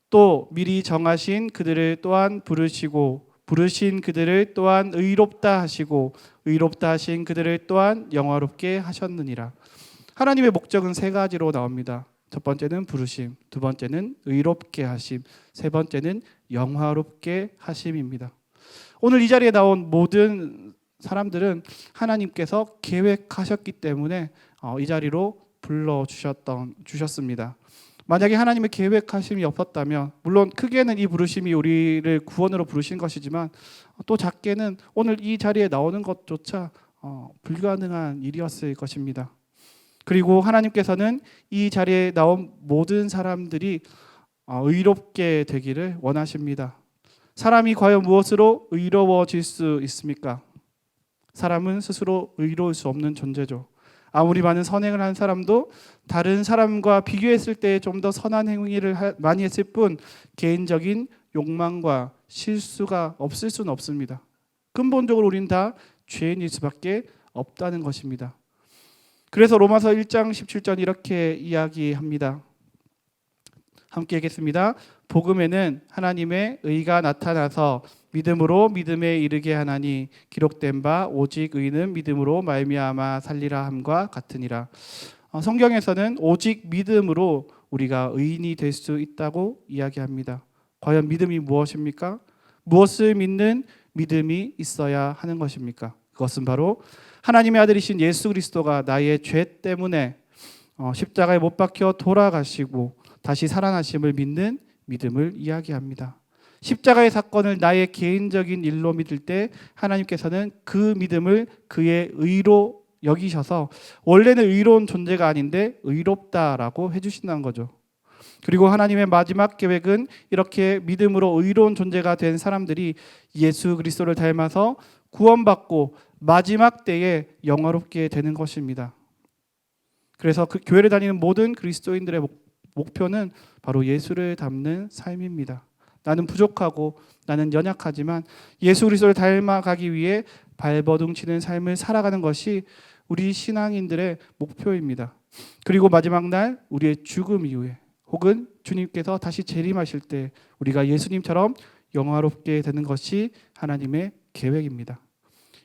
또 미리 정하신 그들을 또한 부르시고 부르신 그들을 또한 의롭다 하시고 의롭다 하신 그들을 또한 영화롭게 하셨느니라. 하나님의 목적은 세 가지로 나옵니다. 첫 번째는 부르심, 두 번째는 의롭게 하심, 세 번째는 영화롭게 하심입니다. 오늘 이 자리에 나온 모든 사람들은 하나님께서 계획하셨기 때문에 이 자리로 주셨습니다. 만약에 하나님의 계획하심이 없었다면, 물론 크게는 이 부르심이 우리를 구원으로 부르신 것이지만 또 작게는 오늘 이 자리에 나오는 것조차 불가능한 일이었을 것입니다. 그리고 하나님께서는 이 자리에 나온 모든 사람들이 의롭게 되기를 원하십니다. 사람이 과연 무엇으로 의로워질 수 있습니까? 사람은 스스로 의로울 수 없는 존재죠. 아무리 많은 선행을 한 사람도 다른 사람과 비교했을 때 좀 더 선한 행위를 많이 했을 뿐 개인적인 욕망과 실수가 없을 수는 없습니다. 근본적으로 우린 다 죄인일 수밖에 없다는 것입니다. 그래서 로마서 1장 17절 이렇게 이야기합니다. 함께 읽겠습니다. 복음에는 하나님의 의가 나타나서 믿음으로 믿음에 이르게 하나니 기록된 바 오직 의는 믿음으로 말미암아 살리라 함과 같으니라. 성경에서는 오직 믿음으로 우리가 의인이 될 수 있다고 이야기합니다. 과연 믿음이 무엇입니까? 무엇을 믿는 믿음이 있어야 하는 것입니까? 그것은 바로 하나님의 아들이신 예수 그리스도가 나의 죄 때문에 십자가에 못 박혀 돌아가시고 다시 살아나심을 믿는 믿음을 이야기합니다. 십자가의 사건을 나의 개인적인 일로 믿을 때 하나님께서는 그 믿음을 그의 의로 여기셔서 원래는 의로운 존재가 아닌데 의롭다라고 해주신다는 거죠. 그리고 하나님의 마지막 계획은 이렇게 믿음으로 의로운 존재가 된 사람들이 예수 그리스도를 닮아서 구원받고 마지막 때에 영화롭게 되는 것입니다. 그래서 그 교회를 다니는 모든 그리스도인들의 목표는 바로 예수를 닮는 삶입니다. 나는 부족하고 나는 연약하지만 예수 그리스도를 닮아가기 위해 발버둥 치는 삶을 살아가는 것이 우리 신앙인들의 목표입니다. 그리고 마지막 날 우리의 죽음 이후에 혹은 주님께서 다시 재림하실 때 우리가 예수님처럼 영화롭게 되는 것이 하나님의 계획입니다.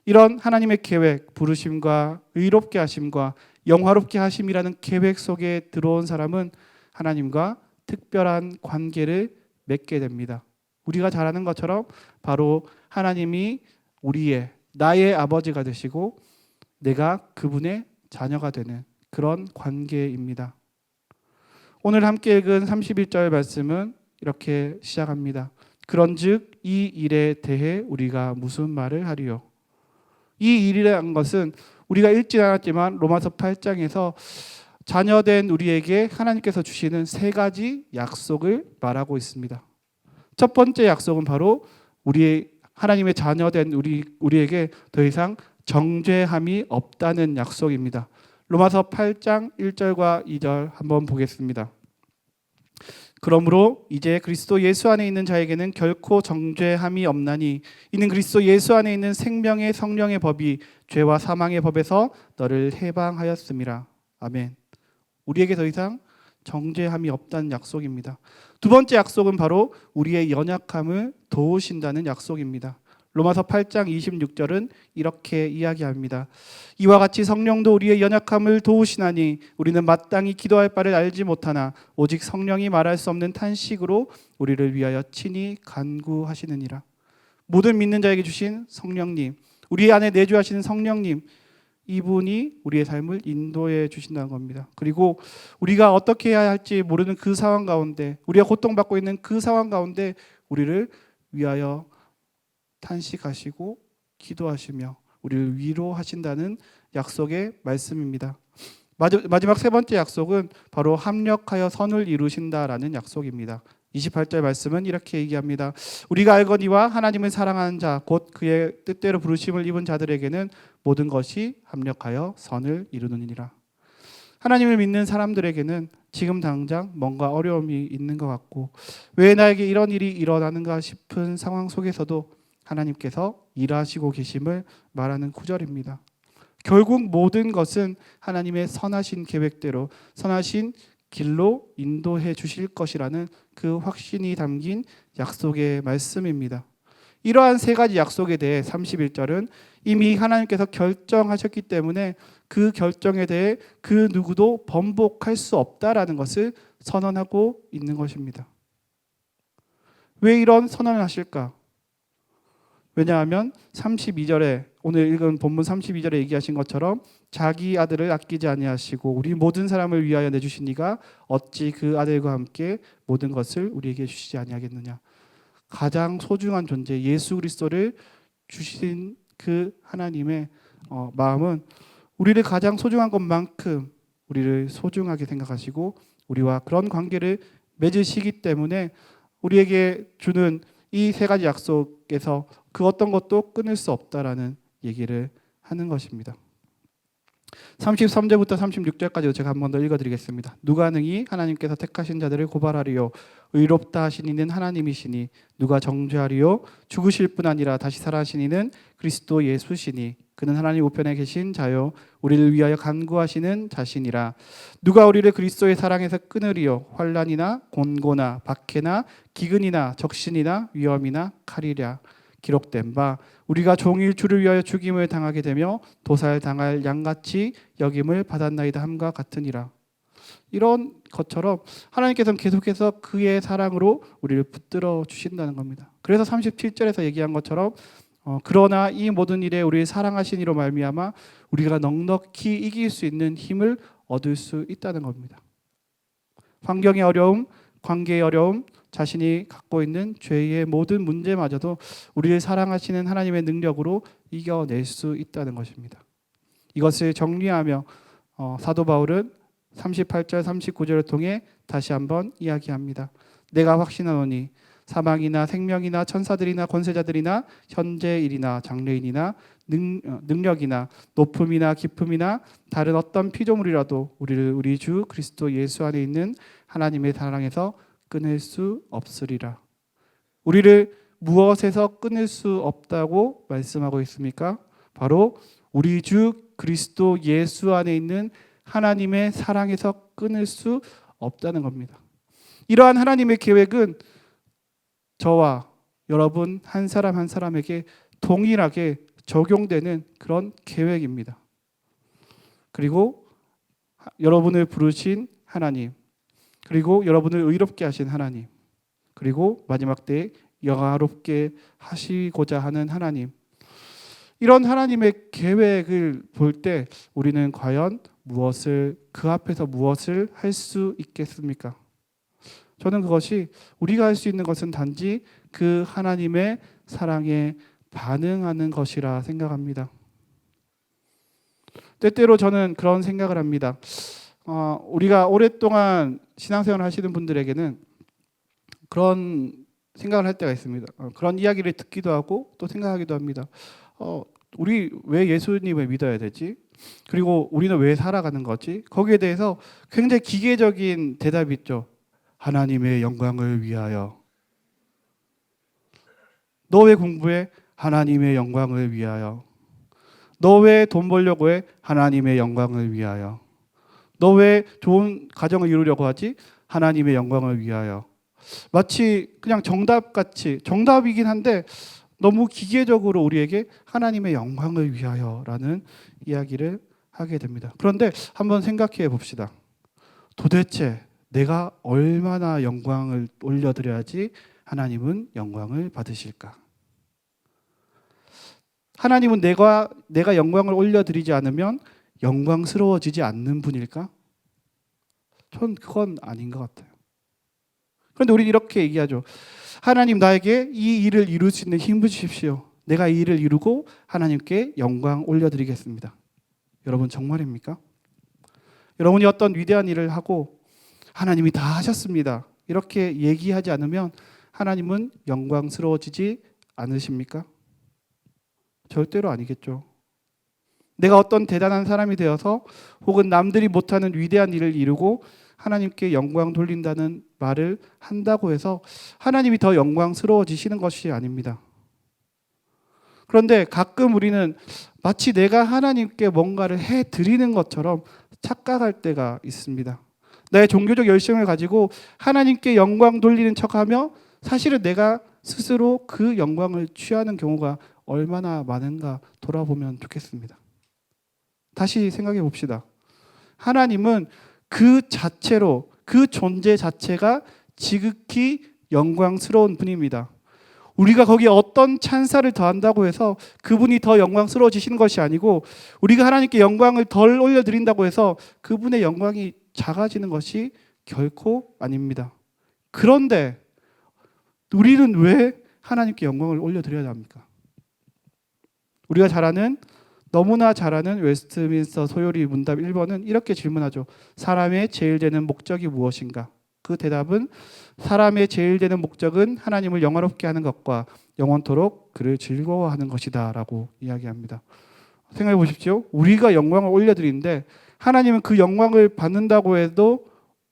이런 하나님의 계획, 부르심과 의롭게 하심과 영화롭게 하심이라는 계획 속에 들어온 사람은 하나님과 특별한 관계를 맺게 됩니다. 우리가 잘 아는 것처럼 바로 하나님이 나의 아버지가 되시고 내가 그분의 자녀가 되는 그런 관계입니다. 오늘 함께 읽은 31절 말씀은 이렇게 시작합니다. 그런즉 이 일에 대해 우리가 무슨 말을 하리요? 이 일이라는 것은 우리가 읽지 않았지만 로마서 8장에서 자녀된 우리에게 하나님께서 주시는 세 가지 약속을 말하고 있습니다. 첫 번째 약속은 바로 하나님의 자녀된 우리에게 더 이상 정죄함이 없다는 약속입니다. 로마서 8장 1절과 2절 한번 보겠습니다. 그러므로 이제 그리스도 예수 안에 있는 자에게는 결코 정죄함이 없나니 이는 그리스도 예수 안에 있는 생명의 성령의 법이 죄와 사망의 법에서 너를 해방하였음이라. 아멘. 우리에게 더 이상 정죄함이 없다는 약속입니다. 두 번째 약속은 바로 우리의 연약함을 도우신다는 약속입니다. 로마서 8장 26절은 이렇게 이야기합니다. 이와 같이 성령도 우리의 연약함을 도우시나니 우리는 마땅히 기도할 바를 알지 못하나 오직 성령이 말할 수 없는 탄식으로 우리를 위하여 친히 간구하시느니라. 모든 믿는 자에게 주신 성령님, 우리 안에 내주하시는 성령님, 이분이 우리의 삶을 인도해 주신다는 겁니다. 그리고 우리가 어떻게 해야 할지 모르는 그 상황 가운데, 우리가 고통받고 있는 그 상황 가운데 우리를 위하여 탄식하시고 기도하시며 우리를 위로하신다는 약속의 말씀입니다. 마지막 세 번째 약속은 바로 합력하여 선을 이루신다라는 약속입니다. 28절 말씀은 이렇게 얘기합니다. 우리가 알거니와 하나님을 사랑하는 자 곧 그의 뜻대로 부르심을 입은 자들에게는 모든 것이 합력하여 선을 이루느니라. 하나님을 믿는 사람들에게는 지금 당장 뭔가 어려움이 있는 것 같고 왜 나에게 이런 일이 일어나는가 싶은 상황 속에서도 하나님께서 일하시고 계심을 말하는 구절입니다. 결국 모든 것은 하나님의 선하신 계획대로 선하신 길로 인도해 주실 것이라는 그 확신이 담긴 약속의 말씀입니다. 이러한 세 가지 약속에 대해 31절은 이미 하나님께서 결정하셨기 때문에 그 결정에 대해 그 누구도 번복할 수 없다라는 것을 선언하고 있는 것입니다. 왜 이런 선언을 하실까? 왜냐하면 32절에 오늘 읽은 본문 32절에 얘기하신 것처럼 자기 아들을 아끼지 아니하시고 우리 모든 사람을 위하여 내주신 이가 어찌 그 아들과 함께 모든 것을 우리에게 주시지 아니하겠느냐. 가장 소중한 존재 예수 그리스도를 주신 그 하나님의 마음은 우리를 가장 소중한 것만큼 우리를 소중하게 생각하시고 우리와 그런 관계를 맺으시기 때문에 우리에게 주는 이 세 가지 약속에서 그 어떤 것도 끊을 수 없다라는 얘기를 하는 것입니다. 33절부터 36절까지도 제가 한 번 더 읽어드리겠습니다. 누가 능히 하나님께서 택하신 자들을 고발하리요 의롭다 하신 이는 하나님이시니 누가 정죄하리요 죽으실 뿐 아니라 다시 살아신 이는 그리스도 예수시니 그는 하나님 우편에 계신 자요 우리를 위하여 간구하시는 자신이라. 누가 우리를 그리스도의 사랑에서 끊으리요 환난이나 곤고나 박해나 기근이나 적신이나 위험이나 칼이랴. 기록된 바 우리가 종일 주를 위하여 죽임을 당하게 되며 도살당할 양같이 여김을 받았나이다 함과 같으니라. 이런 것처럼 하나님께서는 계속해서 그의 사랑으로 우리를 붙들어 주신다는 겁니다. 그래서 37절에서 얘기한 것처럼 그러나 이 모든 일에 우리를 사랑하신 이로 말미암아 우리가 넉넉히 이길 수 있는 힘을 얻을 수 있다는 겁니다. 환경의 어려움, 관계의 어려움, 자신이 갖고 있는 죄의 모든 문제마저도 우리를 사랑하시는 하나님의 능력으로 이겨낼 수 있다는 것입니다. 이것을 정리하며 사도 바울은 38절 39절을 통해 다시 한번 이야기합니다. 내가 확신하노니 사망이나 생명이나 천사들이나 권세자들이나 현재 일이나 장래인이나 능력이나 높음이나 깊음이나 다른 어떤 피조물이라도 우리를 우리 주 그리스도 예수 안에 있는 하나님의 사랑에서 끊을 수 없으리라. 우리를 무엇에서 끊을 수 없다고 말씀하고 있습니까? 바로 우리 주 그리스도 예수 안에 있는 하나님의 사랑에서 끊을 수 없다는 겁니다. 이러한 하나님의 계획은 저와 여러분 한 사람 한 사람에게 동일하게 적용되는 그런 계획입니다. 그리고 여러분을 부르신 하나님, 그리고 여러분을 의롭게 하신 하나님, 그리고 마지막 때에 영화롭게 하시고자 하는 하나님, 이런 하나님의 계획을 볼 때 우리는 과연 그 앞에서 무엇을 할 수 있겠습니까? 저는 그것이 우리가 할 수 있는 것은 단지 그 하나님의 사랑에 반응하는 것이라 생각합니다. 때때로 저는 그런 생각을 합니다. 우리가 오랫동안 신앙생활을 하시는 분들에게는 그런 생각을 할 때가 있습니다. 그런 이야기를 듣기도 하고 또 생각하기도 합니다. 우리 왜 예수님을 믿어야 되지? 그리고 우리는 왜 살아가는 거지? 거기에 대해서 굉장히 기계적인 대답이 있죠. 하나님의 영광을 위하여. 너 왜 공부해? 하나님의 영광을 위하여. 너 왜 돈 벌려고 해? 하나님의 영광을 위하여. 너 왜 좋은 가정을 이루려고 하지? 하나님의 영광을 위하여. 마치 그냥 정답같이, 정답이긴 한데 너무 기계적으로 우리에게 하나님의 영광을 위하여라는 이야기를 하게 됩니다. 그런데 한번 생각해 봅시다. 도대체 내가 얼마나 영광을 올려드려야지 하나님은 영광을 받으실까? 하나님은 내가 영광을 올려드리지 않으면 영광스러워지지 않는 분일까? 전 그건 아닌 것 같아요. 그런데 우리는 이렇게 얘기하죠. 하나님 나에게 이 일을 이룰 수 있는 힘을 주십시오. 내가 이 일을 이루고 하나님께 영광 올려드리겠습니다. 여러분 정말입니까? 여러분이 어떤 위대한 일을 하고 하나님이 다 하셨습니다. 이렇게 얘기하지 않으면 하나님은 영광스러워지지 않으십니까? 절대로 아니겠죠. 내가 어떤 대단한 사람이 되어서 혹은 남들이 못하는 위대한 일을 이루고 하나님께 영광 돌린다는 말을 한다고 해서 하나님이 더 영광스러워지시는 것이 아닙니다. 그런데 가끔 우리는 마치 내가 하나님께 뭔가를 해드리는 것처럼 착각할 때가 있습니다. 나의 종교적 열심을 가지고 하나님께 영광 돌리는 척하며 사실은 내가 스스로 그 영광을 취하는 경우가 얼마나 많은가 돌아보면 좋겠습니다. 다시 생각해 봅시다. 하나님은 그 자체로, 그 존재 자체가 지극히 영광스러운 분입니다. 우리가 거기에 어떤 찬사를 더한다고 해서 그분이 더 영광스러워지시는 것이 아니고 우리가 하나님께 영광을 덜 올려드린다고 해서 그분의 영광이 작아지는 것이 결코 아닙니다. 그런데 우리는 왜 하나님께 영광을 올려드려야 합니까? 우리가 너무나 잘 아는 웨스트민스터 소요리 문답 1번은 이렇게 질문하죠. 사람의 제일 되는 목적이 무엇인가? 그 대답은 사람의 제일 되는 목적은 하나님을 영화롭게 하는 것과 영원토록 그를 즐거워하는 것이다 라고 이야기합니다. 생각해 보십시오. 우리가 영광을 올려드리는데 하나님은 그 영광을 받는다고 해도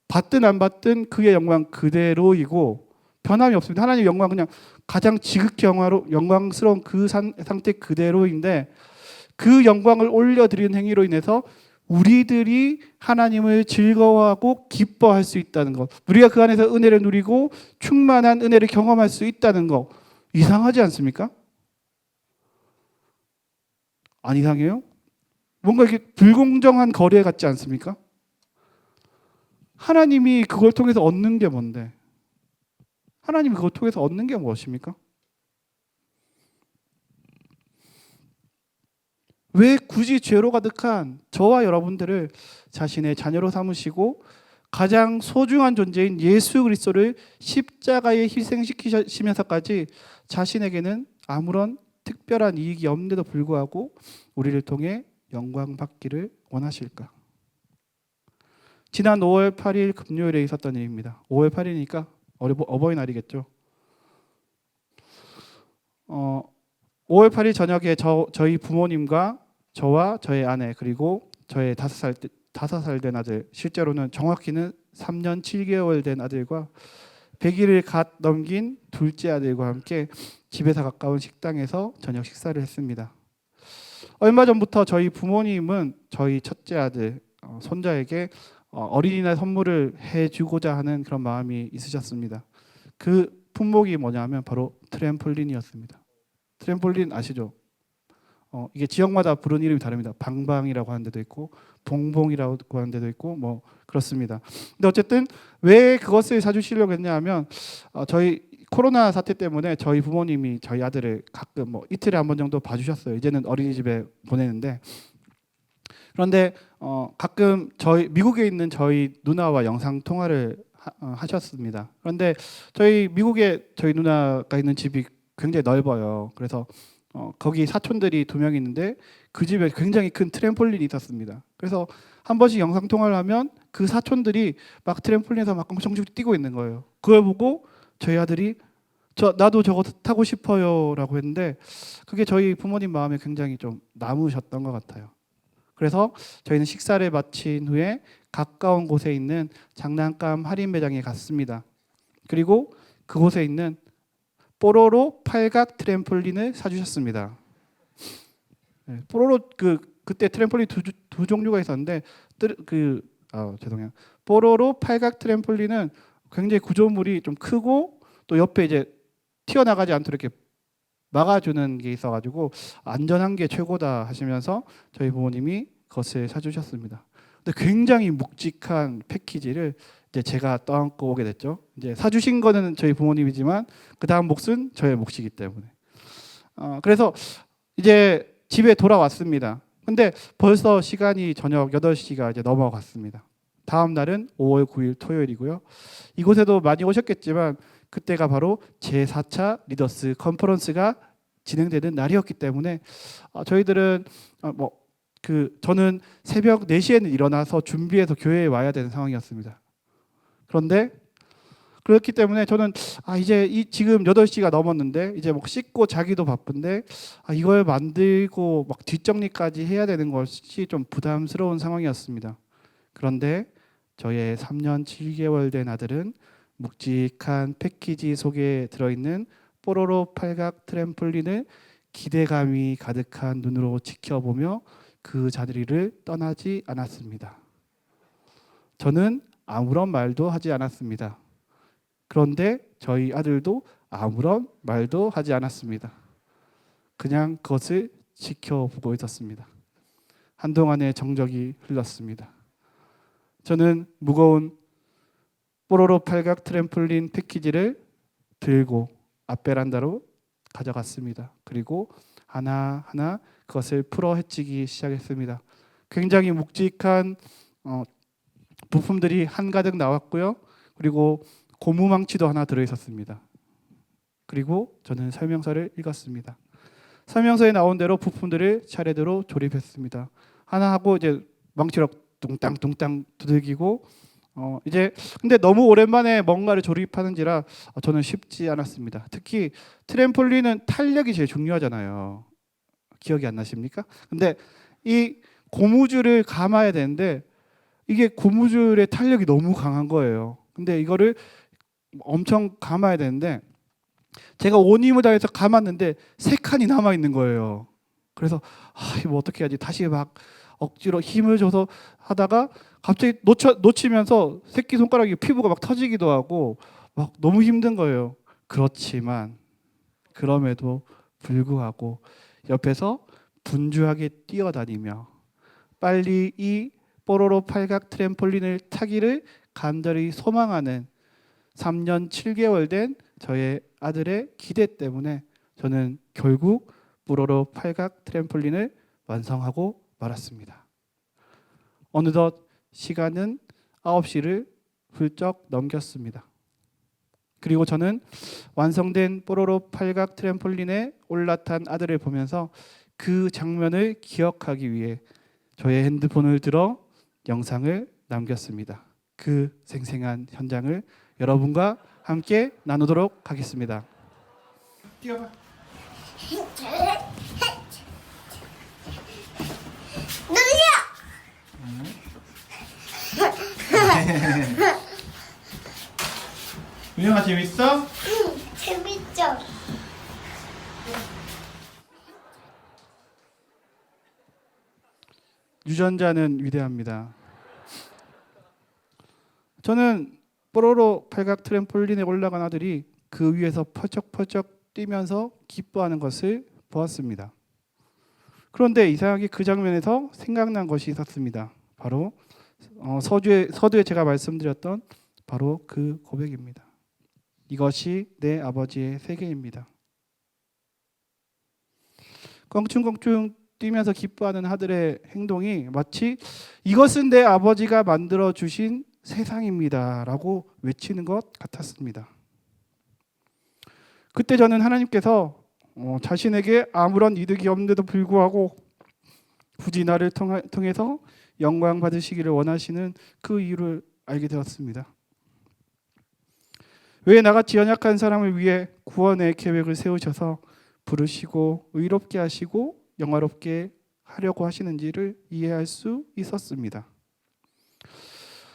받든 안 받든 그의 영광 그대로이고 변함이 없습니다. 하나님의 영광 그냥 가장 지극히 영광스러운 그 상태 그대로인데 그 영광을 올려드리는 행위로 인해서 우리들이 하나님을 즐거워하고 기뻐할 수 있다는 것, 우리가 그 안에서 은혜를 누리고 충만한 은혜를 경험할 수 있다는 것, 이상하지 않습니까? 안 이상해요? 뭔가 이렇게 불공정한 거래 같지 않습니까? 하나님이 그걸 통해서 얻는 게 뭔데? 하나님이 그걸 통해서 얻는 게 무엇입니까? 왜 굳이 죄로 가득한 저와 여러분들을 자신의 자녀로 삼으시고 가장 소중한 존재인 예수 그리스도를 십자가에 희생시키시면서까지 자신에게는 아무런 특별한 이익이 없는데도 불구하고 우리를 통해 영광 받기를 원하실까? 지난 5월 8일 금요일에 있었던 일입니다. 5월 8일이니까 어버이날이겠죠. 5월 8일 저녁에 저희 부모님과 저와 저의 아내 그리고 저의 5살 된 아들, 실제로는 정확히는 3년 7개월 된 아들과 100일을 갓 넘긴 둘째 아들과 함께 집에서 가까운 식당에서 저녁 식사를 했습니다. 얼마 전부터 저희 부모님은 저희 첫째 아들 손자에게 어린이날 선물을 해주고자 하는 그런 마음이 있으셨습니다. 그 품목이 뭐냐면 바로 트램폴린이었습니다. 트램폴린 아시죠? 이게 지역마다 부르는 이름이 다릅니다. 방방이라고 하는 데도 있고 봉봉이라고 하는 데도 있고 뭐 그렇습니다. 근데 어쨌든 왜 그것을 사주시려고 했냐면 저희 코로나 사태 때문에 저희 부모님이 저희 아들을 가끔 뭐 이틀에 한 번 정도 봐주셨어요. 이제는 어린이집에 보내는데 그런데 가끔 저희 미국에 있는 저희 누나와 영상 통화를 하셨습니다. 그런데 저희 미국에 저희 누나가 있는 집이 굉장히 넓어요. 그래서 거기 사촌들이 2명 있는데 그 집에 굉장히 큰 트램폴린이 있었습니다. 그래서 한 번씩 영상 통화를 하면 그 사촌들이 막 트램폴린에서 막 엄청 뛰고 있는 거예요. 그걸 보고 저희 아들이 나도 저거 타고 싶어요라고 했는데 그게 저희 부모님 마음에 굉장히 좀 남으셨던 것 같아요. 그래서 저희는 식사를 마친 후에 가까운 곳에 있는 장난감 할인 매장에 갔습니다. 그리고 그곳에 있는 뽀로로 팔각 트램폴린을 사주셨습니다. 뽀로로 그때 트램폴린 두 종류가 있었는데 죄송해요. 뽀로로 팔각 트램폴린은 굉장히 구조물이 좀 크고 또 옆에 이제 튀어나가지 않도록 이렇게 막아주는 게 있어가지고 안전한 게 최고다 하시면서 저희 부모님이 그것을 사주셨습니다. 근데 굉장히 묵직한 패키지를 이제 제가 떠안고 오게 됐죠. 이제 사주신 거는 저희 부모님이지만 그 다음 몫은 저의 몫이기 때문에. 그래서 이제 집에 돌아왔습니다. 근데 벌써 시간이 저녁 8시가 이제 넘어갔습니다. 다음 날은 5월 9일 토요일이고요. 이곳에도 많이 오셨겠지만 그때가 바로 제4차 리더스 컨퍼런스가 진행되는 날이었기 때문에 저희들은 저는 새벽 4시에는 일어나서 준비해서 교회에 와야 되는 상황이었습니다. 그런데 그렇기 때문에 저는 이제 지금 8시가 넘었는데 이제 막 씻고 자기도 바쁜데 이걸 만들고 막 뒷정리까지 해야 되는 것이 좀 부담스러운 상황이었습니다. 그런데 저의 3년 7개월 된 아들은 묵직한 패키지 속에 들어있는 뽀로로 팔각 트램폴린을 기대감이 가득한 눈으로 지켜보며 그 자리를 떠나지 않았습니다. 저는 아무런 말도 하지 않았습니다. 그런데 저희 아들도 아무런 말도 하지 않았습니다. 그냥 그것을 지켜보고 있었습니다. 한동안의 정적이 흘렀습니다. 저는 무거운 뽀로로 팔각 트램폴린 패키지를 들고 앞베란다로 가져갔습니다. 그리고 하나하나 그것을 풀어 헤치기 시작했습니다. 굉장히 묵직한 부품들이 한가득 나왔고요. 그리고 고무망치도 하나 들어있었습니다. 그리고 저는 설명서를 읽었습니다. 설명서에 나온 대로 부품들을 차례대로 조립했습니다. 하나 하고 이제 망치로 뚱땅뚱땅 두들기고 이제 근데 너무 오랜만에 뭔가를 조립하는지라 저는 쉽지 않았습니다. 특히 트램폴린은 탄력이 제일 중요하잖아요. 기억이 안 나십니까? 근데 이 고무줄을 감아야 되는데 이게 고무줄의 탄력이 너무 강한 거예요. 근데 이거를 엄청 감아야 되는데 제가 온 힘을 다해서 감았는데 3칸이 남아 있는 거예요. 그래서 이거 어떻게 하지? 다시 막 억지로 힘을 줘서 하다가 갑자기 놓치면서 새끼 손가락이 피부가 막 터지기도 하고 막 너무 힘든 거예요. 그렇지만 그럼에도 불구하고 옆에서 분주하게 뛰어다니며 빨리 이 뽀로로 팔각 트램폴린을 타기를 간절히 소망하는 3년 7개월 된 저의 아들의 기대 때문에 저는 결국 뽀로로 팔각 트램폴린을 완성하고 말았습니다. 어느덧 시간은 9시를 훌쩍 넘겼습니다. 그리고 저는 완성된 뽀로로 팔각 트램폴린에 올라탄 아들을 보면서 그 장면을 기억하기 위해 저의 핸드폰을 들어 영상을 남겼습니다. 그 생생한 현장을 여러분과 함께 나누도록 하겠습니다. 뛰어봐. 윤영아 재밌어? 재밌죠? 유전자는 위대합니다. 저는 뽀로로 팔각 트램폴린에 올라간 아들이 그 위에서 펄쩍펄쩍 뛰면서 기뻐하는 것을 보았습니다. 그런데 이상하게 그 장면에서 생각난 것이 있었습니다. 바로 서두에 제가 말씀드렸던 바로 그 고백입니다. 이것이 내 아버지의 세계입니다. 껑충껑충 뛰면서 기뻐하는 아들의 행동이 마치 이것은 내 아버지가 만들어 주신 세상입니다 라고 외치는 것 같았습니다. 그때 저는 하나님께서 자신에게 아무런 이득이 없는데도 불구하고 굳이 나를 통해서 영광 받으시기를 원하시는 그 이유를 알게 되었습니다. 왜 나같이 연약한 사람을 위해 구원의 계획을 세우셔서 부르시고 의롭게 하시고 영화롭게 하려고 하시는지를 이해할 수 있었습니다.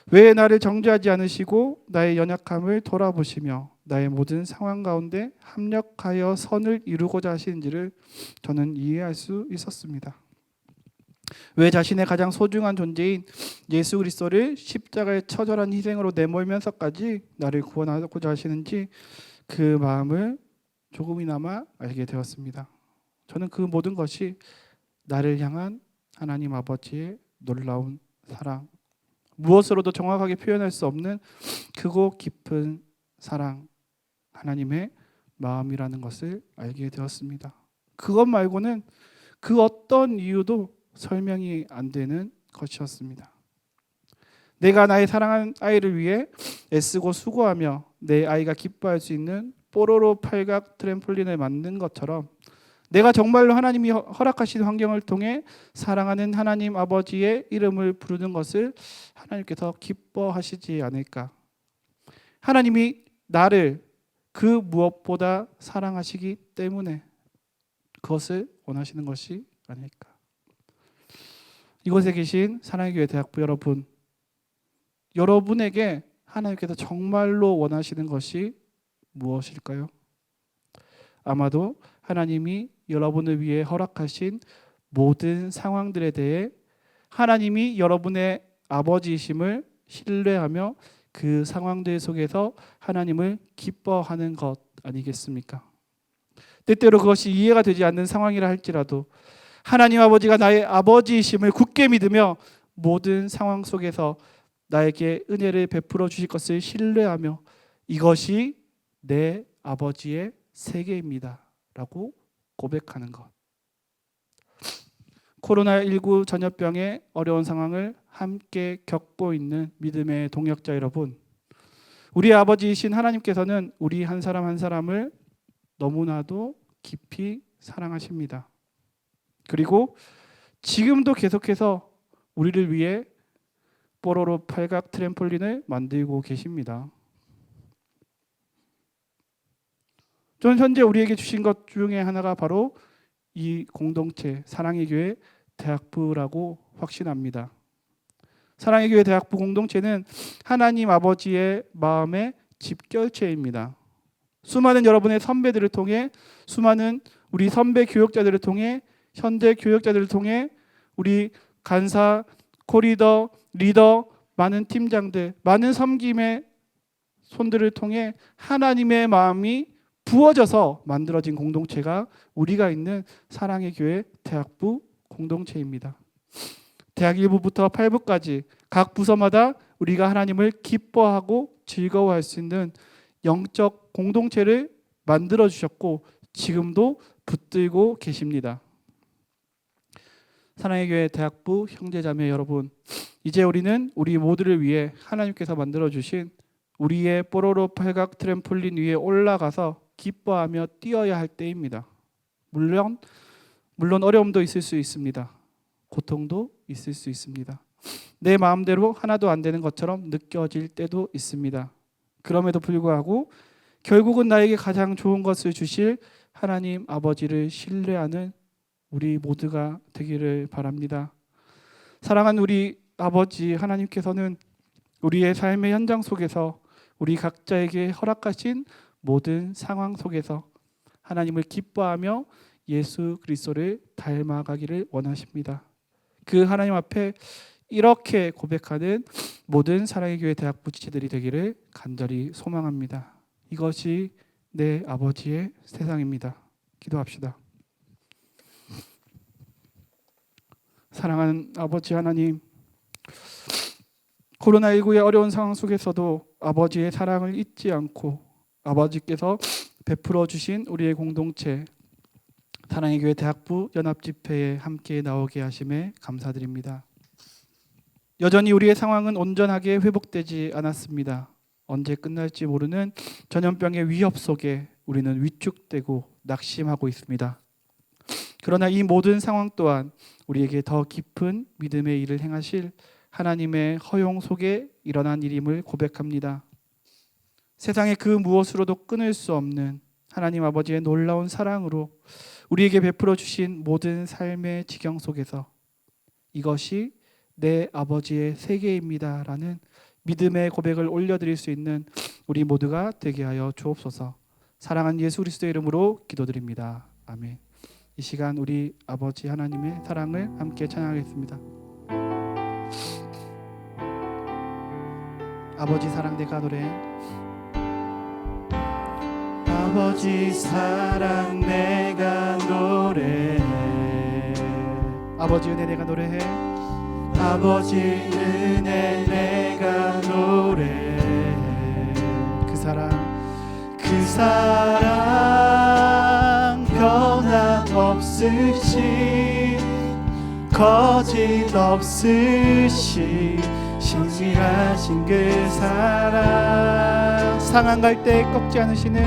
왜 나를 정죄하지 않으시고 나의 연약함을 돌아보시며 나의 모든 상황 가운데 합력하여 선을 이루고자 하시는지를 저는 이해할 수 있었습니다. 왜 자신의 가장 소중한 존재인 예수 그리스도를 십자가의 처절한 희생으로 내몰면서까지 나를 구원하고자 하시는지 그 마음을 조금이나마 알게 되었습니다. 저는 그 모든 것이 나를 향한 하나님 아버지의 놀라운 사랑, 무엇으로도 정확하게 표현할 수 없는 크고 깊은 사랑, 하나님의 마음이라는 것을 알게 되었습니다. 그것 말고는 그 어떤 이유도 설명이 안 되는 것이었습니다. 내가 나의 사랑하는 아이를 위해 애쓰고 수고하며 내 아이가 기뻐할 수 있는 뽀로로 팔각 트램폴린을 만든 것처럼 내가 정말로 하나님이 허락하신 환경을 통해 사랑하는 하나님 아버지의 이름을 부르는 것을 하나님께서 기뻐하시지 않을까? 하나님이 나를 그 무엇보다 사랑하시기 때문에 그것을 원하시는 것이 아닐까? 이곳에 계신 사랑의 교회 대학부 여러분, 여러분에게 하나님께서 정말로 원하시는 것이 무엇일까요? 아마도 하나님이 여러분을 위해 허락하신 모든 상황들에 대해 하나님이 여러분의 아버지이심을 신뢰하며 그 상황들 속에서 하나님을 기뻐하는 것 아니겠습니까? 때때로 그것이 이해가 되지 않는 상황이라 할지라도 하나님 아버지가 나의 아버지이심을 굳게 믿으며 모든 상황 속에서 나에게 은혜를 베풀어 주실 것을 신뢰하며 이것이 내 아버지의 세계입니다 라고 고백하는 것. 코로나19 전염병의 어려운 상황을 함께 겪고 있는 믿음의 동역자 여러분, 우리 아버지이신 하나님께서는 우리 한 사람 한 사람을 너무나도 깊이 사랑하십니다. 그리고 지금도 계속해서 우리를 위해 뽀로로 팔각 트램폴린을 만들고 계십니다. 저는 현재 우리에게 주신 것 중에 하나가 바로 이 공동체 사랑의 교회 대학부라고 확신합니다. 사랑의 교회 대학부 공동체는 하나님 아버지의 마음의 집결체입니다. 수많은 여러분의 선배들을 통해, 수많은 우리 선배 교역자들을 통해, 현대 교역자들을 통해, 우리 간사, 코리더, 리더, 많은 팀장들, 많은 섬김의 손들을 통해 하나님의 마음이 부어져서 만들어진 공동체가 우리가 있는 사랑의 교회 대학부 공동체입니다. 대학 1부부터 8부까지 각 부서마다 우리가 하나님을 기뻐하고 즐거워할 수 있는 영적 공동체를 만들어 주셨고 지금도 붙들고 계십니다. 사랑의 교회 대학부 형제자매 여러분, 이제 우리는 우리 모두를 위해 하나님께서 만들어 주신 우리의 뽀로로 팔각 트램폴린 위에 올라가서 기뻐하며 뛰어야 할 때입니다. 물론 어려움도 있을 수 있습니다. 고통도 있을 수 있습니다. 내 마음대로 하나도 안 되는 것처럼 느껴질 때도 있습니다. 그럼에도 불구하고 결국은 나에게 가장 좋은 것을 주실 하나님 아버지를 신뢰하는 우리 모두가 되기를 바랍니다. 사랑하는 우리 아버지 하나님께서는 우리의 삶의 현장 속에서 우리 각자에게 허락하신 모든 상황 속에서 하나님을 기뻐하며 예수 그리스도를 닮아가기를 원하십니다. 그 하나님 앞에 이렇게 고백하는 모든 사랑의 교회 대학부 지체들이 되기를 간절히 소망합니다. 이것이 내 아버지의 세상입니다. 기도합시다. 사랑하는 아버지 하나님, 코로나19의 어려운 상황 속에서도 아버지의 사랑을 잊지 않고 아버지께서 베풀어 주신 우리의 공동체 사랑의 교회 대학부 연합집회에 함께 나오게 하심에 감사드립니다. 여전히 우리의 상황은 온전하게 회복되지 않았습니다. 언제 끝날지 모르는 전염병의 위협 속에 우리는 위축되고 낙심하고 있습니다. 그러나 이 모든 상황 또한 우리에게 더 깊은 믿음의 일을 행하실 하나님의 허용 속에 일어난 일임을 고백합니다. 세상의 그 무엇으로도 끊을 수 없는 하나님 아버지의 놀라운 사랑으로 우리에게 베풀어 주신 모든 삶의 지경 속에서 이것이 내 아버지의 세계입니다 라는 믿음의 고백을 올려드릴 수 있는 우리 모두가 되게 하여 주옵소서. 사랑하는 예수 그리스도의 이름으로 기도드립니다. 아멘. 이 시간 우리 아버지 하나님의 사랑을 함께 찬양하겠습니다. 아버지 사랑 내가 노래해. 아버지 사랑 내가 노래해. 아버지 은혜 내가 노래해. 아버지 은혜 내가 노래해. 그 사랑 변함없으시 거짓 없으시 신실하신 그 사랑 상한 갈 때 꺾지 않으시는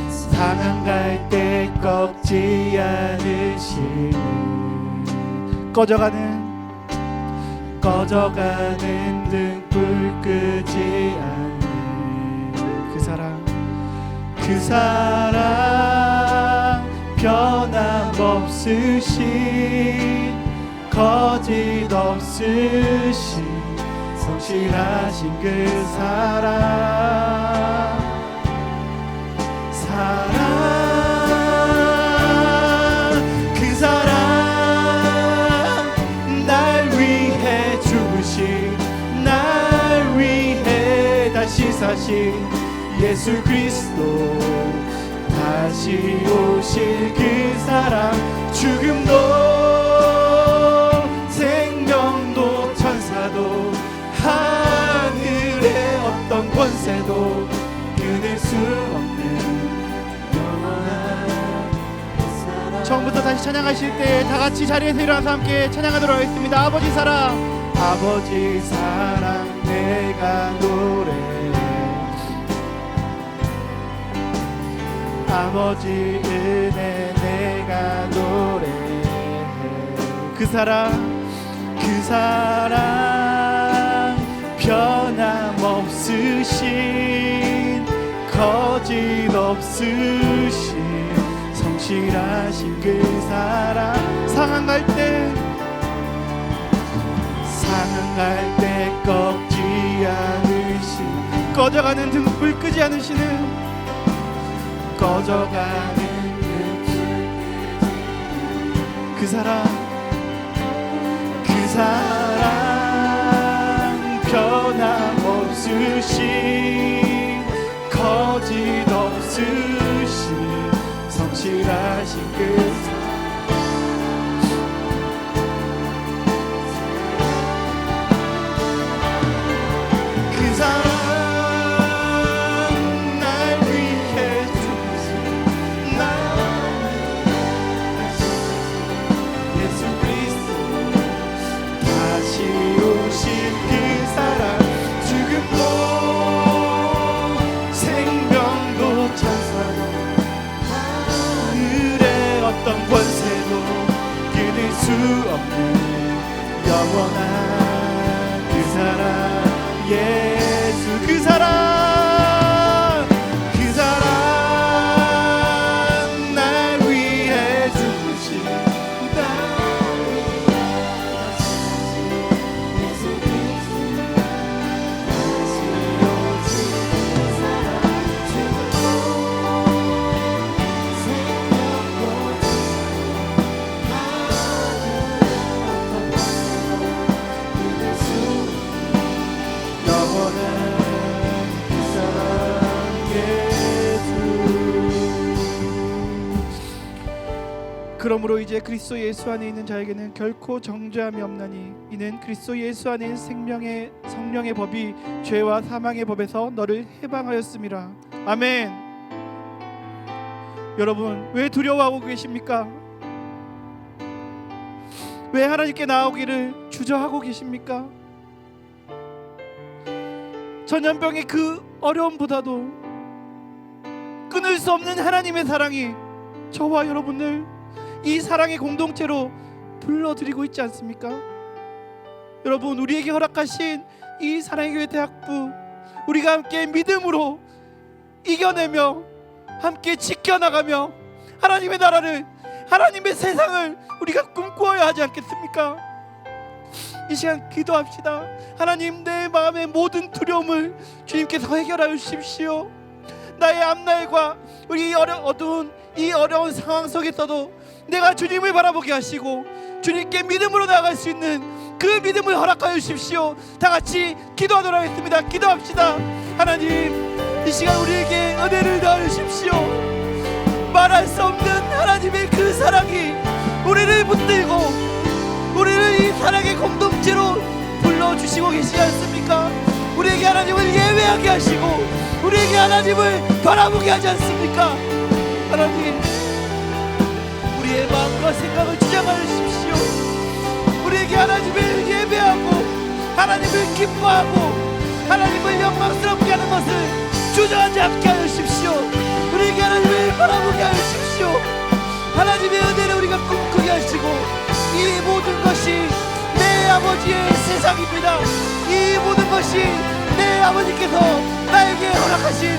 상한 갈 때 꺾지 않으시는 꺼져가는 등불 끄지 않는 그 사랑 변함없으신 거짓 없으신 성실하신 그 사랑 그 사랑 날 위해 죽으신 날 위해 다시 사신 예수 그리스도 다시 오실 그 사랑 죽음도 생명도 천사도 하늘의 어떤 권세도 끊을 수 없는 영원한 사랑. 처음부터 다시 찬양하실 때 다 같이 자리에서 일어나서 함께 찬양하도록 하겠습니다. 아버지 사랑 내가 노래해. 아버지 은혜 내가 노래해. 그 사랑 변함없으신 거짓 없으신 성실하신 그 사랑. 상한 갈 때 꺾지 않으신, 꺼져가는 등불 끄지 않으시는, 꺼져가는 그 사랑 변함없으신, 거짓 없으신 성실하신 그 사랑. 수 없는 영원한 그 사랑, 예수. 그 사랑 날 위해 죽으신, 예수 그리스도 다시 오신 그 사랑, 죽고 생명도 그러므로 이제 그리스도 예수 안에 있는 자에게는 결코 정죄함이 없나니, 이는 그리스도 예수 안에 있는 성령의 법이 죄와 사망의 법에서 너를 해방하였음이라. 아멘. 여러분, 왜 두려워하고 계십니까? 왜 하나님께 나오기를 주저하고 계십니까? 전염병의 그 어려움보다도 끊을 수 없는 하나님의 사랑이 저와 여러분을 이 사랑의 공동체로 불러들이고 있지 않습니까? 여러분, 우리에게 허락하신 이 사랑의 교회 대학부, 우리가 함께 믿음으로 이겨내며 함께 지켜나가며 하나님의 나라를, 하나님의 세상을 우리가 꿈꾸어야 하지 않겠습니까? 이 시간 기도합시다. 하나님, 내 마음의 모든 두려움을 주님께서 해결하여 주십시오. 나의 앞날과 우리 어두운 이 어려운 상황 속에서도 내가 주님을 바라보게 하시고 주님께 믿음으로 나아갈 수 있는 그 믿음을 허락하여 주십시오. 다 같이 기도하도록 하겠습니다. 기도합시다. 하나님, 이 시간 우리에게 은혜를 더하여 주십시오. 말할 수 없는 하나님의 그 사랑이 우리를 붙들고 우리를 이 사랑의 공동체로 불러주시고 계시지 않습니까? 우리에게 하나님을 예배하게 하시고 우리에게 하나님을 바라보게 하지 않습니까? 하나님, 우리의 마음과 생각을 주장하여 주십시오. 우리에게 하나님을 예배하고 하나님을 기뻐하고 하나님을 영광스럽게 하는 것을 주저하지 않게 하여 주십시오. 우리에게 하나님을 바라보게 하여 주십시오. 하나님의 은혜를 우리가 꿈꾸게 하시고, 이 모든 것이 내 아버지의 세상입니다. 이 모든 것이 내 아버지께서 나에게 허락하신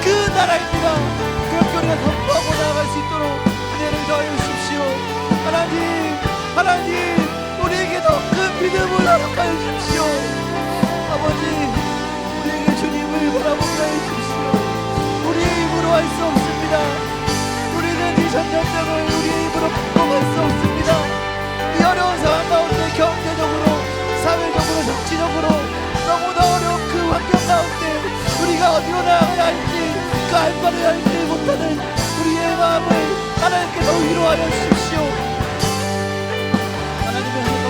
그 나라입니다. 그렇게 우리가 선포하고 나아갈 수 있도록 은혜를 더하여 주십시오. 하나님, 우리에게 더 큰 믿음을 허락하여 주십시오. 아버지, 우리에게 주님을 바라보게 하여 주십시오. 우리의 힘으로 할 수 없습니다. 우리는 이 전염병을 우리의 힘으로 극복할 수 없습니다. 이 어려운 상황 가운데 경제적으로, 사회적으로, 정치적으로 너무나 어려운 그 환경 가운데 우리가 어디로 나아가야 할지, 그 알바를 알지 못하는 우리의 마음을 하나님께서 위로하여 주십시오. 하나님의 은혜로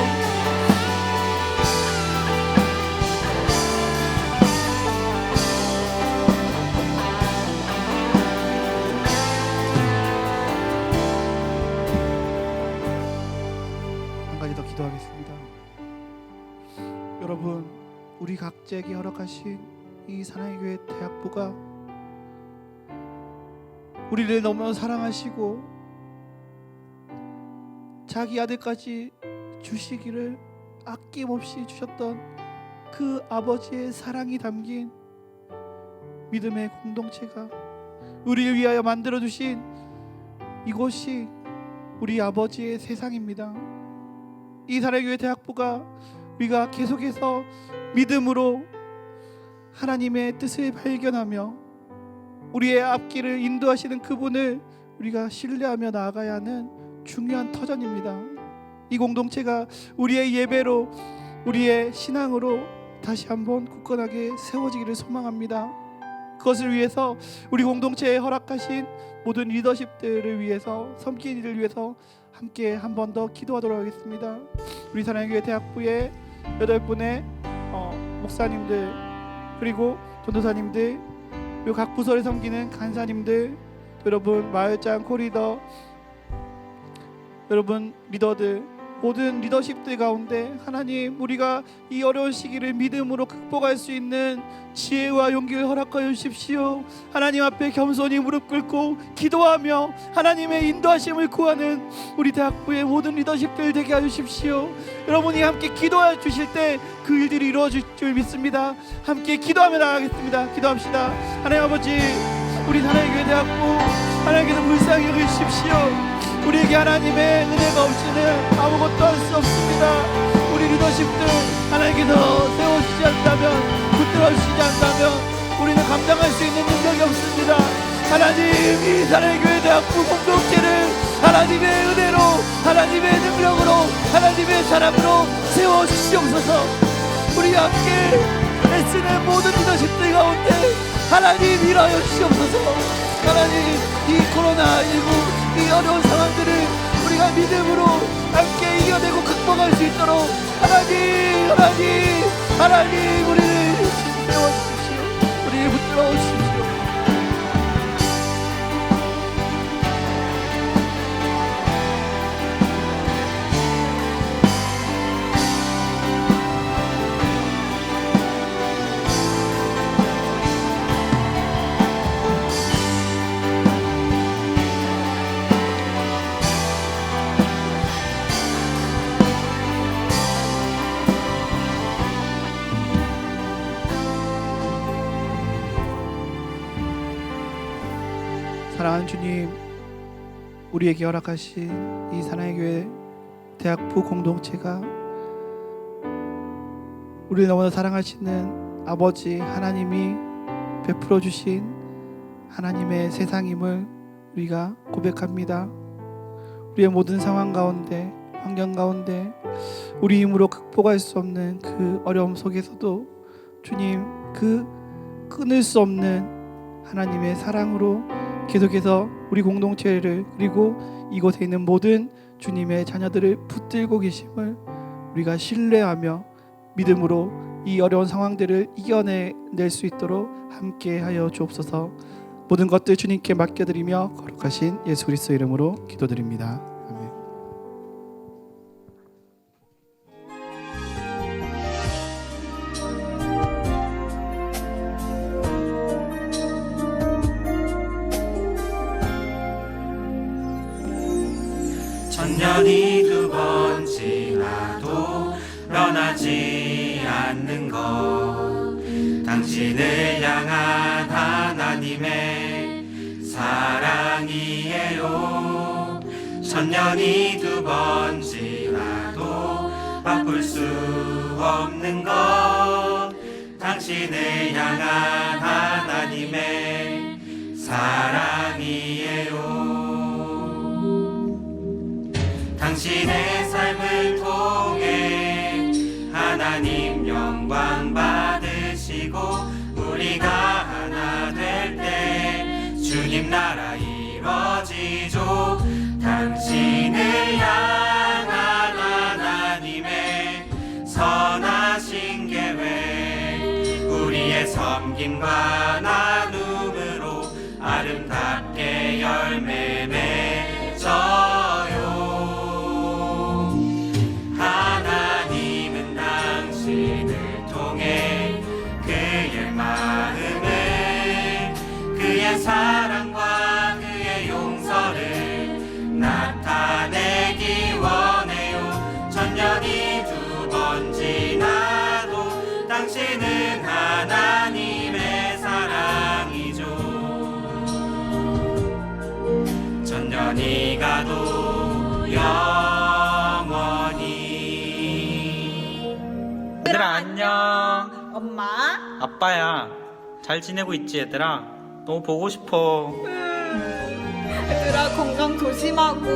한 가지 더 기도하겠습니다. 여러분, 우리 각자에게 허락하신 이 사랑의 교회 대학부가 우리를 너무 사랑하시고 자기 아들까지 주시기를 아낌없이 주셨던 그 아버지의 사랑이 담긴 믿음의 공동체가, 우리를 위하여 만들어주신 이곳이 우리 아버지의 세상입니다. 이 사랑교회 대학부가 우리가 계속해서 믿음으로 하나님의 뜻을 발견하며 우리의 앞길을 인도하시는 그분을 우리가 신뢰하며 나아가야 하는 중요한 터전입니다. 이 공동체가 우리의 예배로, 우리의 신앙으로 다시 한번 굳건하게 세워지기를 소망합니다. 그것을 위해서 우리 공동체에 허락하신 모든 리더십들을 위해서, 섬기는 일을 위해서 함께 한 번 더 기도하도록 하겠습니다. 우리 사랑교회 대학부의 8분의 목사님들, 그리고 전도사님들, 그리고 각 부서를 섬기는 간사님들, 여러분 마을장 코리더, 여러분 리더들, 모든 리더십들 가운데 하나님, 우리가 이 어려운 시기를 믿음으로 극복할 수 있는 지혜와 용기를 허락하여 주십시오. 하나님 앞에 겸손히 무릎 꿇고 기도하며 하나님의 인도하심을 구하는 우리 대학부의 모든 리더십들 되게 해주십시오. 여러분이 함께 기도해 주실 때 그 일들이 이루어질 줄 믿습니다. 함께 기도하며 나가겠습니다. 기도합시다. 하나님 아버지, 우리 하나님의 대학부 하나님께서 불쌍히 여기십시오. 우리에게 하나님의 은혜가 없이는 아무것도 할 수 없습니다. 우리 리더십들 하나님께서 세워주지 않다면, 붙들어주시지 않다면 우리는 감당할 수 있는 능력이 없습니다. 하나님, 이 사랑의 교회 대학부 공동체를 하나님의 은혜로, 하나님의 능력으로, 하나님의 사랑으로 세워주시옵소서. 우리 함께 애쓰는 모든 리더십들 가운데 하나님 일하여 주시옵소서. 하나님, 이 코로나19 이 어려운 상황들을 우리가 믿음으로 함께 이겨내고 극복할 수 있도록 하나님 우리를 세워주십시오. 우리를 붙들어 주십시오. 사랑하는 주님, 우리에게 허락하신 이 사랑의 교회 대학부 공동체가 우리를 너무나 사랑하시는 아버지 하나님이 베풀어 주신 하나님의 세상임을 우리가 고백합니다. 우리의 모든 상황 가운데, 환경 가운데 우리 힘으로 극복할 수 없는 그 어려움 속에서도 주님, 그 끊을 수 없는 하나님의 사랑으로 계속해서 우리 공동체를, 그리고 이곳에 있는 모든 주님의 자녀들을 붙들고 계심을 우리가 신뢰하며 믿음으로 이 어려운 상황들을 이겨낼 수 있도록 함께하여 주옵소서. 모든 것들 주님께 맡겨드리며 거룩하신 예수 그리스도 이름으로 기도드립니다. 아멘. 천년이 두 번 지나도 변하지 않는 것, 당신을 향한 하나님의 사랑이에요. 천년이 두 번 지나도 바꿀 수 없는 것, 당신을 향한 하나님의 사랑이에요. 당신의 삶을 통해 하나님 영광 받으시고, 우리가 하나 될 때 주님 나라 이루어지죠. 당신을 향한 하나님의 선하신 계획, 우리의 섬김과 나눔으로 아름답게 열매 맺어요. 하나님은 당신을 통해 그의 마음을, 그의 사랑과 그의 용서를 나타내기 원해요. 천년이 두 번 지나도 당신은 하나님의 사랑이죠. 천년 천년이 가도 영원히. 얘들아 안녕. 엄마? 아빠야. 잘 지내고 있지 얘들아? 너무 보고 싶어. 얘들아 건강 조심하고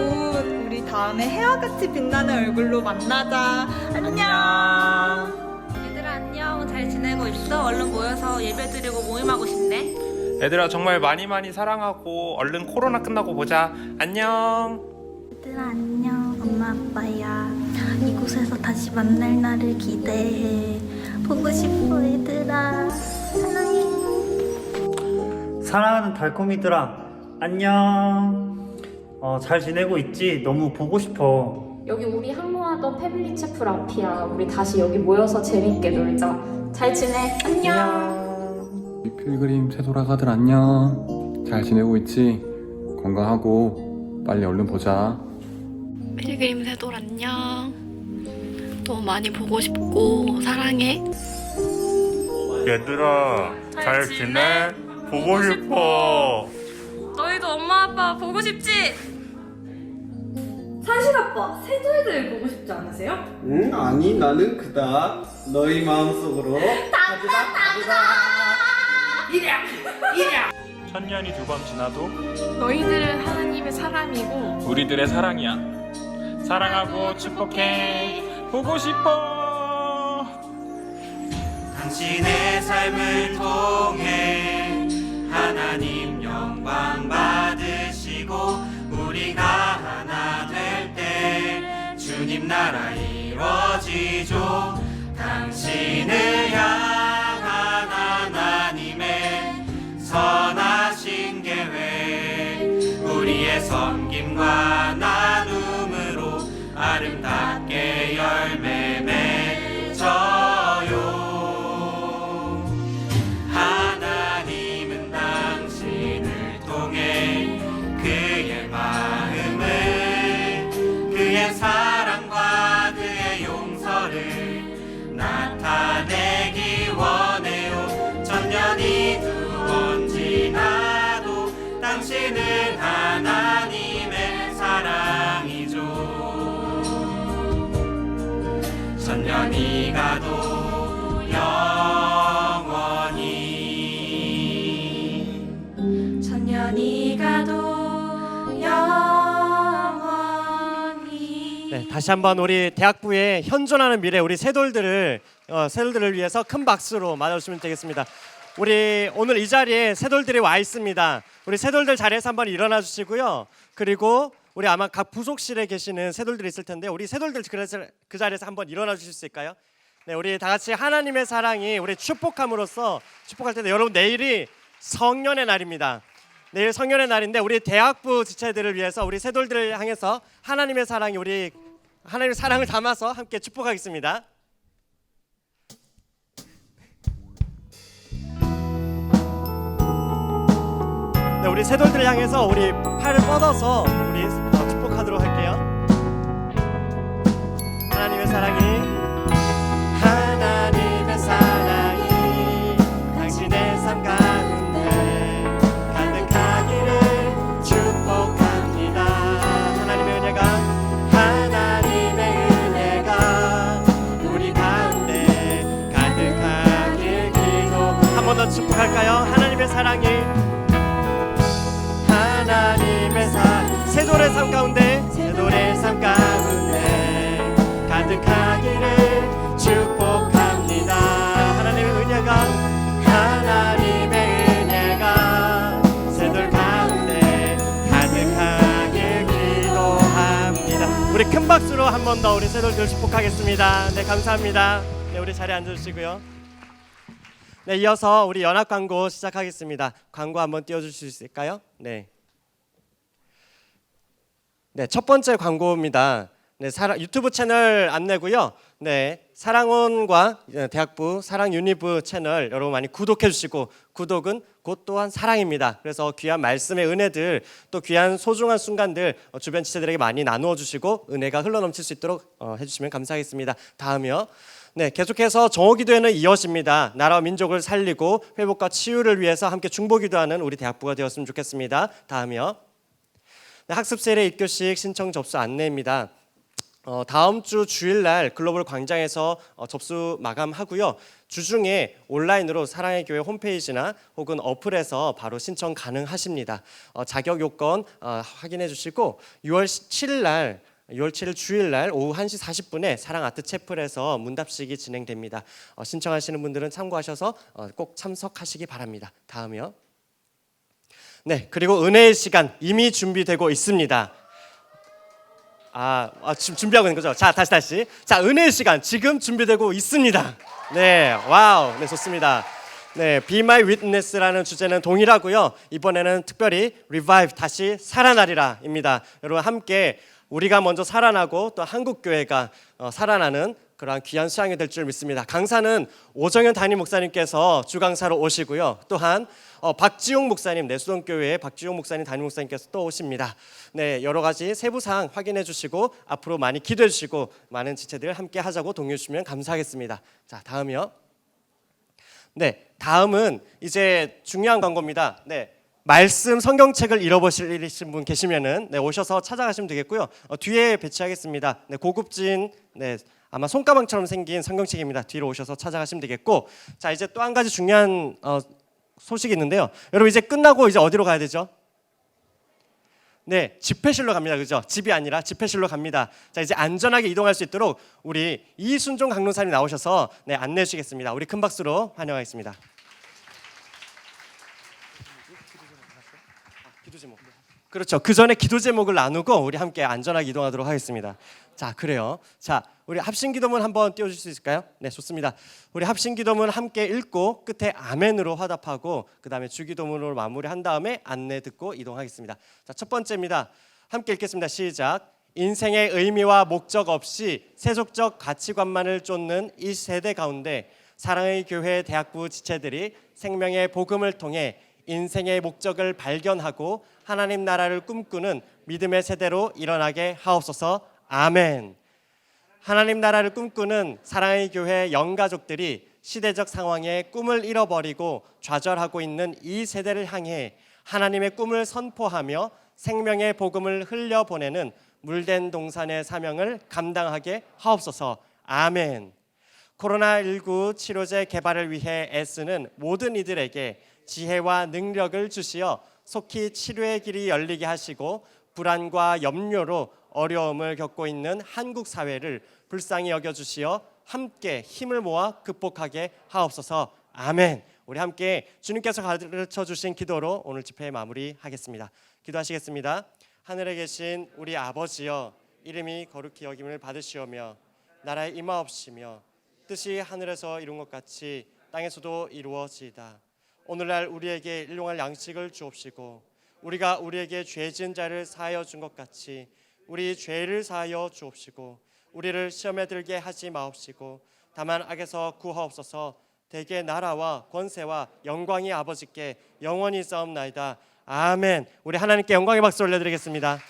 우리 다음에 해와같이 빛나는 얼굴로 만나자. 안녕. 얘들아 안녕. 잘 지내고 있어? 얼른 모여서 예배드리고 모임하고 싶네. 얘들아 정말 많이 사랑하고 얼른 코로나 끝나고 보자. 안녕. 얘들아 안녕. 엄마 아빠야. 이곳에서 다시 만날 날을 기대해. 보고 싶어 얘들아. 사랑해. 사랑하는 달콤이들아 안녕. 잘 지내고 있지? 너무 보고 싶어. 여기 우리 항로하던 패밀리 채플 앞이야. 우리 다시 여기 모여서 재밌게 놀자. 잘 지내. 안녕. 이 필그림 새돌아가들 안녕. 잘 지내고 있지? 건강하고 빨리 얼른 보자. 필그림 새돌 안녕. 너무 많이 보고 싶고 사랑해. 얘들아 잘 지내? 보고 싶어. 너희도 엄마 아빠 보고 싶지? 산신 아빠 새돌들 보고 싶지 않으세요? 응? 아니 나는 그닥 너희 마음속으로 천년이 두 번 지나도 너희들은 하나님의 사람이고 우리들의 사랑이야. 사랑하고 축복해. 보고 싶어. 당신의 삶을 통해 하나님 영광 받으시고 우리가 하나 될 때 주님 나라 이루어지죠. 당신을 향한 하나님의 선하신 계획 우리의 섬김과 나눔으로 아름답게 열매 맺어요. 하나님은 당신을 통해 그의 마음을 그의 사랑과 그의 용서를 나타내기 원해요. 천년이 두 번 지나도 당신은 하나님의 사랑이죠. 천년이 가도 영원히. 천년이 가도 영원히. 네, 다시 한번 우리 대학부의 현존하는 미래 우리 새돌들을 위해서 큰 박수로 맞아주시면 되겠습니다. 우리 오늘 이 자리에 새돌들이 와 있습니다. 우리 새돌들 자리에서 한번 일어나 주시고요. 그리고 우리 아마 각 부속실에 계시는 새돌들이 있을 텐데 우리 새돌들 그 자리에서 한번 일어나 주실 수 있을까요? 네, 우리 다 같이 하나님의 사랑이 우리 축복함으로써 축복할 텐데 여러분 내일이 성년의 날입니다. 내일 성년의 날인데 우리 대학부 지체들을 위해서 우리 새돌들을 향해서 하나님의 사랑이 우리 하나님의 사랑을 담아서 함께 축복하겠습니다. 네, 우리 새돌들을 향해서 우리 팔을 뻗어서 우리 축복하도록 할게요. 하나님의 사랑이 당신의 삶 가운데 가득하기를 축복합니다. 하나님의 은혜가 우리 가운데 가득하길 기도. 한 번 더 축복할까요? 하나님의 사랑이 새돌의 삶 가운데 가득하기를 축복합니다. 하나님의 은혜가 새돌 가운데 가득하길 기도합니다. 우리 큰 박수로 한 번 더 우리 새돌들 축복하겠습니다. 네, 감사합니다. 네, 우리 자리에 앉으시고요. 네, 이어서 우리 연합 광고 시작하겠습니다. 광고 한번 띄워주실 수 있을까요? 네, 첫 번째 광고입니다. 네, 유튜브 채널 안내고요. 네, 사랑원과 대학부 사랑 유니브 채널 여러분 많이 구독해 주시고 구독은 곧 또한 사랑입니다. 그래서 귀한 말씀의 은혜들 또 귀한 소중한 순간들 주변 지체들에게 많이 나누어 주시고 은혜가 흘러넘칠 수 있도록 해주시면 감사하겠습니다. 다음이요. 네, 계속해서 정오기도회는 이어집니다. 나라와 민족을 살리고 회복과 치유를 위해서 함께 중보기도하는 우리 대학부가 되었으면 좋겠습니다. 다음이요. 네, 학습 세례 입교식 신청 접수 안내입니다. 다음 주 주일날 글로벌 광장에서 접수 마감하고요. 주중에 온라인으로 사랑의 교회 홈페이지나 혹은 어플에서 바로 신청 가능하십니다. 자격 요건 확인해 주시고 6월 7일 주일날 오후 1시 40분에 사랑 아트 채플에서 문답식이 진행됩니다. 신청하시는 분들은 참고하셔서 꼭 참석하시기 바랍니다. 다음이요. 네, 그리고 은혜의 시간 이미 준비되고 있습니다. 지금 준비하고 있는 거죠? 자, 다시. 자, 은혜의 시간 지금 준비되고 있습니다. 네, 와우, 네, 좋습니다. 네, Be My Witness라는 주제는 동일하고요. 이번에는 특별히 Revive, 다시 살아나리라입니다. 여러분 함께 우리가 먼저 살아나고 또 한국 교회가 살아나는 그러한 귀한 수양이 될 줄 믿습니다. 강사는 오정현 담임 목사님께서 주강사로 오시고요. 또한 박지용 목사님, 내수동교회의 박지용 목사님 담임 목사님께서 또 오십니다. 네, 여러 가지 세부 사항 확인해 주시고 앞으로 많이 기도해 주시고 많은 지체들 함께 하자고 동요해 주시면 감사하겠습니다. 자, 다음이요. 네, 다음은 이제 중요한 광고입니다. 네. 말씀 성경책을 잃어버리신 분 계시면은 오셔서 찾아가시면 되겠고요. 뒤에 배치하겠습니다. 네, 고급진 아마 손가방처럼 생긴 성경책입니다. 뒤로 오셔서 찾아가시면 되겠고, 자 이제 또 한 가지 중요한 소식이 있는데요. 여러분 이제 끝나고 이제 어디로 가야 되죠? 네, 집회실로 갑니다. 그죠? 집이 아니라 집회실로 갑니다. 자 이제 안전하게 이동할 수 있도록 우리 이순종 강론사님 나오셔서 안내해 주시겠습니다. 우리 큰 박수로 환영하겠습니다. 기도 제목. 그렇죠. 그 전에 기도 제목을 나누고 우리 함께 안전하게 이동하도록 하겠습니다. 자, 그래요. 자, 우리 합심기도문 한번 띄워줄 수 있을까요? 네, 좋습니다. 우리 합심기도문 함께 읽고 끝에 아멘으로 화답하고 그 다음에 주기도문으로 마무리한 다음에 안내 듣고 이동하겠습니다. 자, 첫 번째입니다. 함께 읽겠습니다. 시작. 인생의 의미와 목적 없이 세속적 가치관만을 쫓는 이 세대 가운데 사랑의 교회 대학부 지체들이 생명의 복음을 통해 인생의 목적을 발견하고 하나님 나라를 꿈꾸는 믿음의 세대로 일어나게 하옵소서. 아멘. 하나님 나라를 꿈꾸는 사랑의 교회 영가족들이 시대적 상황에 꿈을 잃어버리고 좌절하고 있는 이 세대를 향해 하나님의 꿈을 선포하며 생명의 복음을 흘려보내는 물된 동산의 사명을 감당하게 하옵소서. 아멘. 코로나19 치료제 개발을 위해 애쓰는 모든 이들에게 지혜와 능력을 주시어 속히 치료의 길이 열리게 하시고 불안과 염려로 어려움을 겪고 있는 한국 사회를 불쌍히 여겨주시어 함께 힘을 모아 극복하게 하옵소서. 아멘. 우리 함께 주님께서 가르쳐 주신 기도로 오늘 집회 마무리하겠습니다. 기도하시겠습니다. 하늘에 계신 우리 아버지여, 이름이 거룩히 여김을 받으시오며 나라에 임하옵시며 뜻이 하늘에서 이룬 것 같이 땅에서도 이루어지이다. 오늘날 우리에게 일용할 양식을 주옵시고 우리가 우리에게 죄 지은 자를 사하여 준 것 같이 우리 죄를 사하여 주옵시고 우리를 시험에 들게 하지 마옵시고 다만 악에서 구하옵소서. 대개 나라와 권세와 영광이 아버지께 영원히 있사옵나이다. 아멘. 우리 하나님께 영광의 박수 올려드리겠습니다.